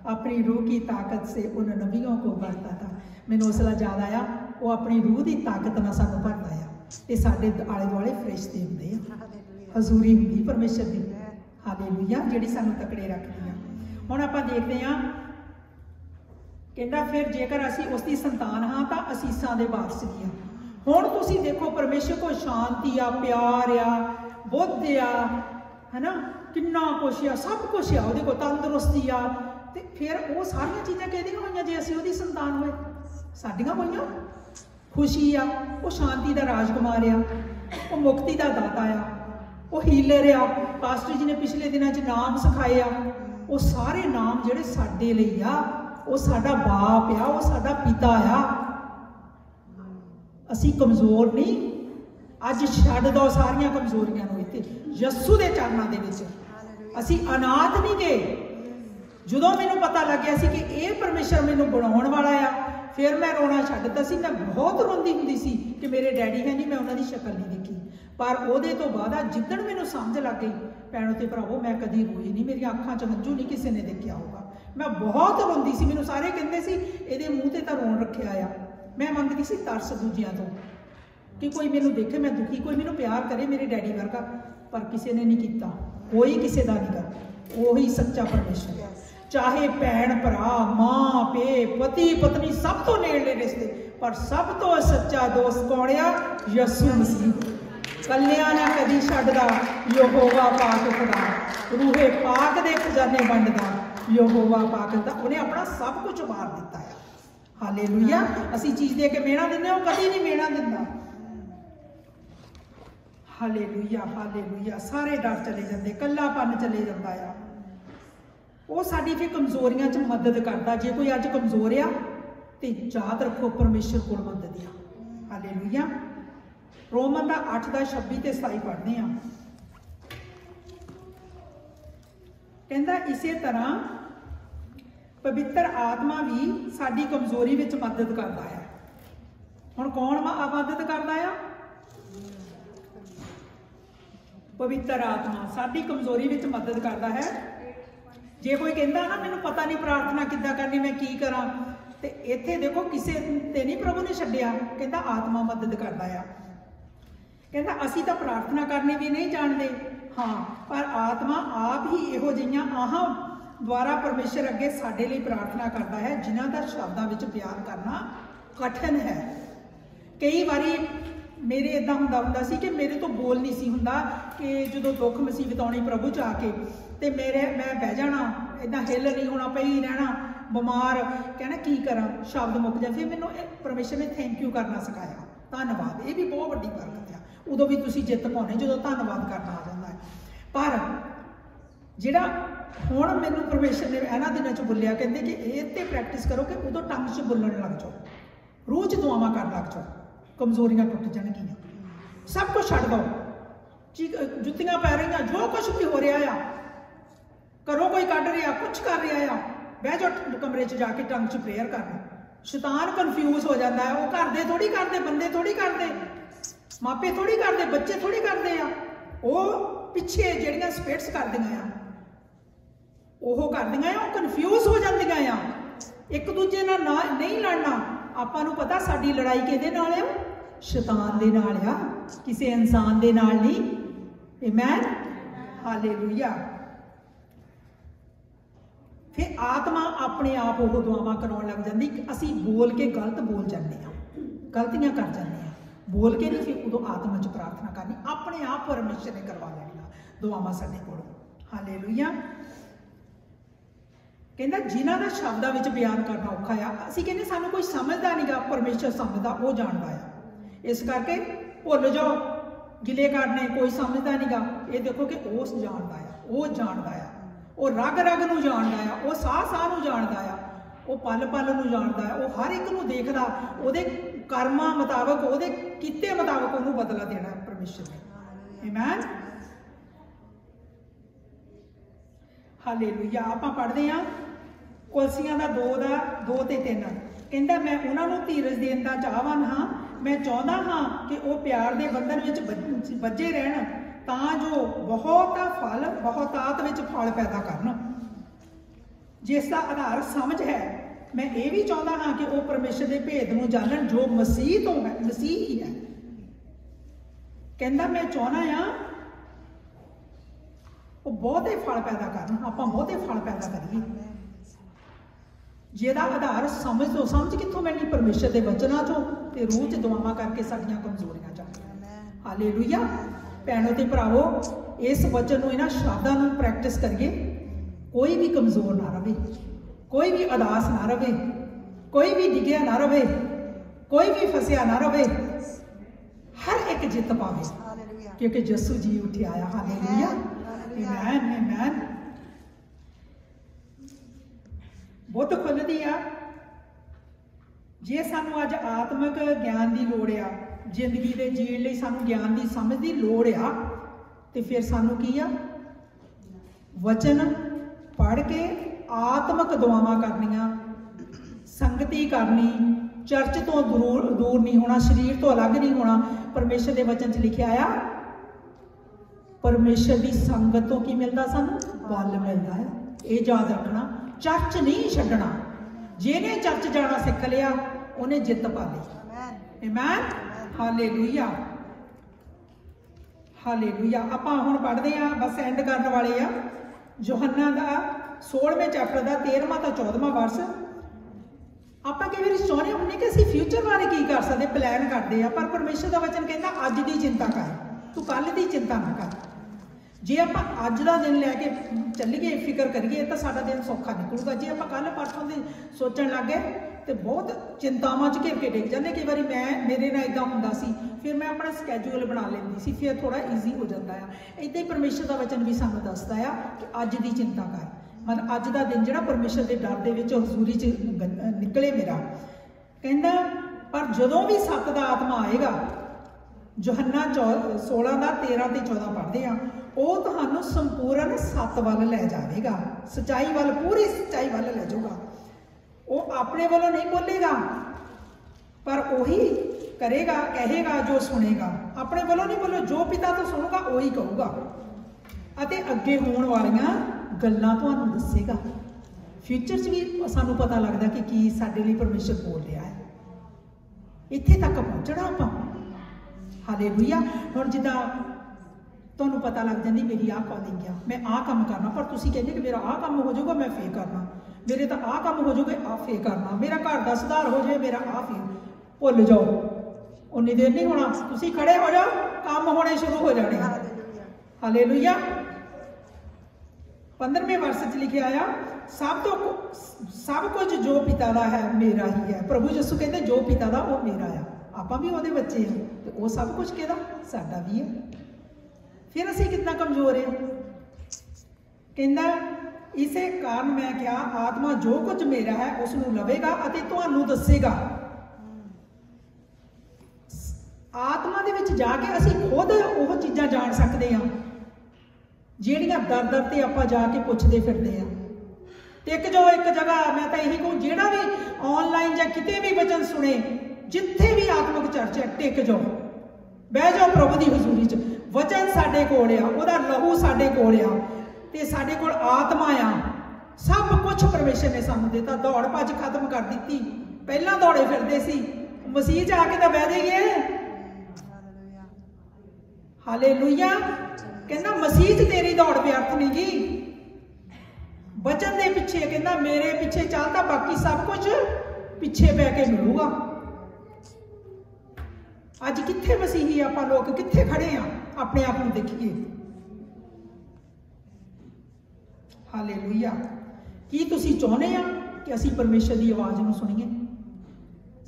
अपनी रूह की ताकत से उन नबियों को भरता था। मैनूं उसला याद आया, वो अपनी रूह की ताकत नाल सानूं भरदा आ। ये साडे आले दुआले फरिश्ते हुंदे आ, हजूरी हुंदी परमेश्वर दी। हालेलुया। जिहड़ी सानूं तकड़े रखदी आ। हुण आपां देखदे आ, कहंदा फिर जेकर असीं उसकी संतान हाँ तां असीसां दे वारस भी आ। हुण तुसीं देखो परमेश्वर को शांति आ, प्यार आ, बुद्ध आ, है ना, किन्ना कुछ आ, सब कुछ आ उहदे कोल, तंदुरुस्ती आ। ते फिर वो सारियां चीज़ां किहदियां होईयां जे असीं उहदी संतान होए? साडियां होईयां। खुशी आ, वो शांति का राजकुमार आ, वो मुक्ति का दाता आ, वो हीलर आ। पास्टर जी ने पिछले दिनों च नाम सिखाए आ, वो सारे नाम जिहड़े साडे लई आ, वो साडा बाप आ, वो साडा पिता आ। असीं कमज़ोर नहीं। अज छड्ड दो सारियां कमज़ोरियां नूं, इत्थे यस्सू दे चरनां दे विच। असीं अनाथ नहीं गए। ਜਦੋਂ ਮੈਨੂੰ ਪਤਾ ਲੱਗਿਆ ਸੀ कि ਇਹ परमेश्वर ਮੈਨੂੰ ਬਣਾਉਣ ਵਾਲਾ आ, फिर मैं रोना छड्ड दित्ता सी। मैं बहुत रोंदी हुंदी सी कि मेरे डैडी है नहीं, मैं उन्हां दी शक्ल नहीं देखी। पर ਉਹਦੇ ਤੋਂ ਬਾਅਦ ਜਿੱਦਣ ਮੈਨੂੰ समझ लग गई, ਭੈਣੋ ਤੇ ਭਰਾਵੋ, मैं कदी रोई नहीं, मेरी ਅੱਖਾਂ 'ਚ ਹੰਝੂ नहीं किसी ने देखिया होगा। मैं बहुत रोंदी सी, ਮੈਨੂੰ ਸਾਰੇ ਕਹਿੰਦੇ ਸੀ ਇਹਦੇ ਮੂੰਹ ਤੇ ਤਾਂ ਰੋਣ ਰੱਖਿਆ ਆ। मैं ਮੰਗਦੀ ਸੀ ਤਰਸ ਦੂਜਿਆਂ ਤੋਂ कि कोई मैनू देखे मैं दुखी, कोई मैनू प्यार करे मेरे डैडी वर्गा, पर किसी ने नहीं किया, कोई किसी का नहीं कर। वही सच्चा परमेश्वर है। चाहे भैन भरा, मां पे, पति पत्नी, सब तो नेड़ले रिश्ते, पर सब तो सच्चा दोस्त कौन आ? यसू मसीह। कलिया ना कदी छड्डदा यहोवा पाक खुदा, रूहे पाक दे खजाने वंडदा यहोवा पाक दा, उन्हें अपना सब कुछ वार दिता है। हालेलुया। असी चीज़ दे के मेणा दिंदे, वो कदी नहीं मेणा दिंदा। Hallelujah hallelujah. सारे डर चले जाते, कल्लापन चले जाता है। वो साडी फिर कमजोरियां च मदद करता। जे कोई अज कमजोर आ तो याद रखो परमेश्वर को मदद आ। हालेलुया। रोमन का 8:26-27 पढ़ते हैं। कहता इसे तरह पवित्र आत्मा भी साडी कमजोरी विच मदद करता है। हुण कौन मदद करता है? पवित्र आत्मा साडी कमजोरी विच मदद करता है। जे कोई कहता ना मैनूं पता नहीं प्रार्थना किद्दां करनी, मैं की करा, तो इत्थे देखो किसी ते नहीं प्रभु ने छड्डिया, कहता आत्मा मदद करता है। कहता असी तो प्रार्थना करनी भी नहीं जानते, हाँ, पर आत्मा आप ही इहो जिहियां आहां द्वारा परमेश्वर अगे साडे लई प्रार्थना करता है, जिन्हां दा शब्दां विच बयान करना कठिन है। कई बारी मेरे इदा होंदा सी कि मेरे तो बोल नहीं सी हुंदा कि जो दुख मुसीबत आनी प्रभु च आके तो मैं बह जाना, इदा हिल नहीं होना, पई रहना, बीमार, कहना की करा, शब्द मुक जाए। फिर मैनूं परमेश्वर ने थैंक यू करना सिखाया, धन्नवाद। ये भी बहुत वड्डी बरकत है। उदों भी तुसीं जित पाउने जो धन्नवाद करना आ जाता है। पर जिहड़ा हुण मैनूं परमेश्वर ने इन्हां दिनां च बोलिया, कहंदे कि ये ते प्रैक्टिस करो कि उदों टंग च बोलण लग जाओ, रूह च दुआवां कर लग जाओ, कमजोरियां टुट जाणगियां, सब कुछ छड्ड दो। जुत्तियां पै रही, जो कुछ भी हो रहा आ, घरों कोई कढ़ रहा, कुछ कर रहा आ, बह जाओ कमरे च जाके टंग च प्रेयर करना। शैतान कन्फ्यूज हो जाता है। वो घर दे थोड़ी करते, बंदे थोड़ी करते, मापे थोड़ी करते, बच्चे थोड़ी करते हैं। वो पिछे जिहड़ियां स्पिरिट्स करदियां आ, वो करदियां आ, कन्फ्यूज हो जांदियां आ, एक दूजे नाल नहीं लड़ना। आपां नूं पता साडी लड़ाई किहदे नाल आ? शैतान दे नाल आ, किसी इंसान दे नाल नहीं। आमीन हालेलुया। फिर आत्मा अपने आप वो दुआवां कराउण लग जाती। असी बोल के गलत बोल जाते हैं, गलतियां कर जाते हैं, बोल के नहीं। फिर उदों आत्मा च प्रार्थना करनी, अपने आप परमेश्वर ने करवा लेना दुआवां साडे कोलों। हालेलुया। कहंदा जिन्हां दा शब्दां विच बयान करना औखा आ, असीं कहंदे सानूं कोई समझदा नहीं गा, परमेश्वर समझदा, वो जाणदा आ। इस करके भुल जाओ गिले करने, कोई समझदा नहीं गा। ये देखो कि वो जाणदा आ, वो जाणदा आ, वो रग रग नूं जाणदा आ, वो साह साह नूं जाणदा आ, वो पल पल नूं जाणदा आ, वो हर एक नूं देखदा, उहदे कर्मां मुताबक, उहदे कीते मुताबक उहनूं बदला देना परमेश्वर ने। आमीन हालेलुया। आपां पढ़दे हां कुलसियां दा 2:3, कहंदा मैं उहनां नूं धीरज देण दा चाहवान हां, मैं चाहुंदा हां कि वो प्यार दे बंधन विच बझे रहण, तां जो बहुतात विच फल पैदा करन, जिसका आधार समझ है। मैं ये भी चाहता हाँ कि वो परमेश्वर के भेद नूं जानन जो मसीह तो है, मसीह ही है। कहंदा मैं चाहना हाँ वो बहुते फल पैदा करन, आपां बहुते फल पैदा करिए, जिहदा आधार समझ तो। समझ कित्थों मिलनी? परमेश्वर के वचनां चों ते रूह च दुआवां करके साडीआं कमजोरियां च। हालेलुया। भैणों ते भरावो, इस वचन नूं, इन्हां शब्दां नूं प्रैक्टिस करिए। कोई भी कमजोर ना रहे, कोई भी उदास ना रहे, कोई भी डिग्या ना रहे, कोई भी फसिया ना रहे, हर एक जित पावे, क्योंकि यसू जी उठे आया। हालेलुया। आमीन आमीन। बुद्ध खुलदी आ। जे सानू अज आत्मिक ज्ञान की लोड़ आ, जिंदगी के जीण लई सानू ज्ञान की समझ की लोड़ आ, तो फिर सानू की आ? वचन पढ़ के आत्मक दुआवां करनियां, संगति करनी, चर्च तो दूर नहीं होना, शरीर तो अलग नहीं होना। परमेश्वर के वचन च लिखिया आया परमेश्वर की संगत तो की मिलता सानू बल मिलता है। ये याद रखना, चर्च नहीं छड्डना। जिहने चर्च जाना सिख लिया उन्हें जित पा ली। आमीन, हालेलुया, हालेलुया। आपां हुण पढ़दे आ, बस एंड करन वाले आ। यूहन्ना दा 16वें चैप्टर का 13वां तो 14वां वर्स। आप कई बार चाहते होंगे कि असीं फ्यूचर बारे की कर सकते, प्लैन करते हैं, पर परमेश्वर का वचन कहता अज की चिंता कर, तू कल की चिंता ना कर। जे आप अज का दिन लैके चलीए, फिक्र करिए तो साडा दिन सौखा निकलूगा। जे आप कल परसों की सोचण लग गए तो बहुत चिंतावां च घिर के डिग जाते। कई बार मेरे नाल इदां हुंदा सी, फिर मैं अपना स्कैजूल बना लैंदी सी, फिर थोड़ा ईजी हो जाता है। इदां ही परमेश्वर का वचन भी सानूं दसदा है कि अज की चिंता कर, मतलब अज का दिन जिहड़ा परमेश्वर के डर दे विच हजूरी च निकले मेरा। कहंदा पर जदों भी सत दा आत्मा आएगा, यूहन्ना 16 का 13 ते 14 पढ़ते हैं, वो तुहानूं संपूर्ण सत वल लै जाएगा, सच्चाई वल, पूरी सच्चाई वल लै जाऊगा। वो अपने वालों नहीं बोलेगा, पर वही करेगा, कहेगा जो सुनेगा। अपने वालों नहीं बोलो, जो पिता तो सुनूगा वही कहूगा, अते अगे होने वालियां गल्लां तुहानूं दसेगा। फ्यूचर च भी सानूं पता लगदा कि की साडे लई परमेश्वर बोल रहा है। इत्थे तक पहुंचना आपां, हालेलुया। हुण जिद्दां तुहानूं पता लग जांदी मेरी आह कॉलिंग आ, मैं आह काम करना, पर तुसीं कहंदे कि मेरा आह काम हो जाऊगा, मैं फे करना, मेरे तो आह काम हो जाऊगे, आ फे करना, मेरा घर का सुधार हो जाए, मेरा आ फे, भुल जाओ, उन्नी देर नहीं होना, तुसीं खड़े हो जाओ, काम होने शुरू हो जाने। हालेलुया। 15वें वर्ष च लिखिया आया सब कुछ जो पिता का है मेरा ही है। प्रभु यीशु कहते जो पिता का वो मेरा है, आप भी वो बच्चे हैं, तो वो सब कुछ कहता साडा भी है। फिर असीं कितना कमजोर है। कहंदा इसे कारण मैं क्या आत्मा जो कुछ मेरा है उसनूं लवेगा अते तुहानूं दसेगा। आत्मा दे विच जाके असीं खुद वो चीज़ां जाण सकते हैं ਜਿਹੜੀਆਂ दर दर ते आपां जाके पुछदे फिरदे आ। टिक जाओ एक जगह, मैं तो यही कहूँ जिहड़ा भी ऑनलाइन या किते भी वचन सुने, जिथे भी आत्मक चर्च है, टिक जाओ, बह जाओ प्रभु की हजूरी च। वचन साडे कोल आ, उहदा लहू साडे कोल आ, ते साडे कोल आत्मा आ, सब कुछ परमेश्वर ने सानूं दिता। दौड़ भज खत्म कर दी, पहला दौड़े फिरदे सी, मसीह च आके तो बह जाइए। हालेलुया। कहना मसीह च तेरी दौड़ व्यर्थ नहीं गई, वचन दे पिछे कहना मेरे पिछे चलता, बाकी सब कुछ पिछे बह के मिलूगा। अज कित्थे मसीही आपां लोग कित्थे खड़े हैं, अपने आप को देखिए। हालेलुया। की तुसीं चाहुंदे आ कि असीं परमेश्वर की आवाज़ नूं सुणीए?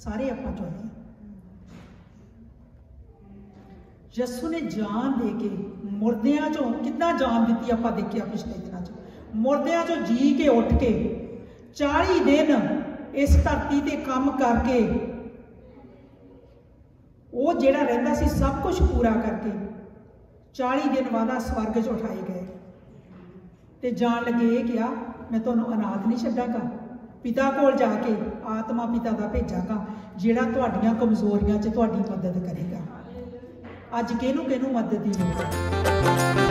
सारे आपां चाहुंदे आ। यस्सु ने जान दे के मुर्दियां चों कितना जान दी, आप देखिया पिछले दिनों च मुर्दियां चों जी के उठ के 40 दिन इस धरती ते काम करके वो जिहड़ा रहिंदा सी सब कुछ पूरा करके 40 दिन बाद स्वर्ग च उठाए गए ते जान लगे ये क्या मैं तुहानूं अनाथ नहीं छड्डांगा, पिता कोल जाके आत्मा पिता दा भेजांगा जिहड़ा तुहाडीआं कमजोरियां च तुहाडी मदद करेगा। अज किहनूं किहनूं मदद की लोड़ है?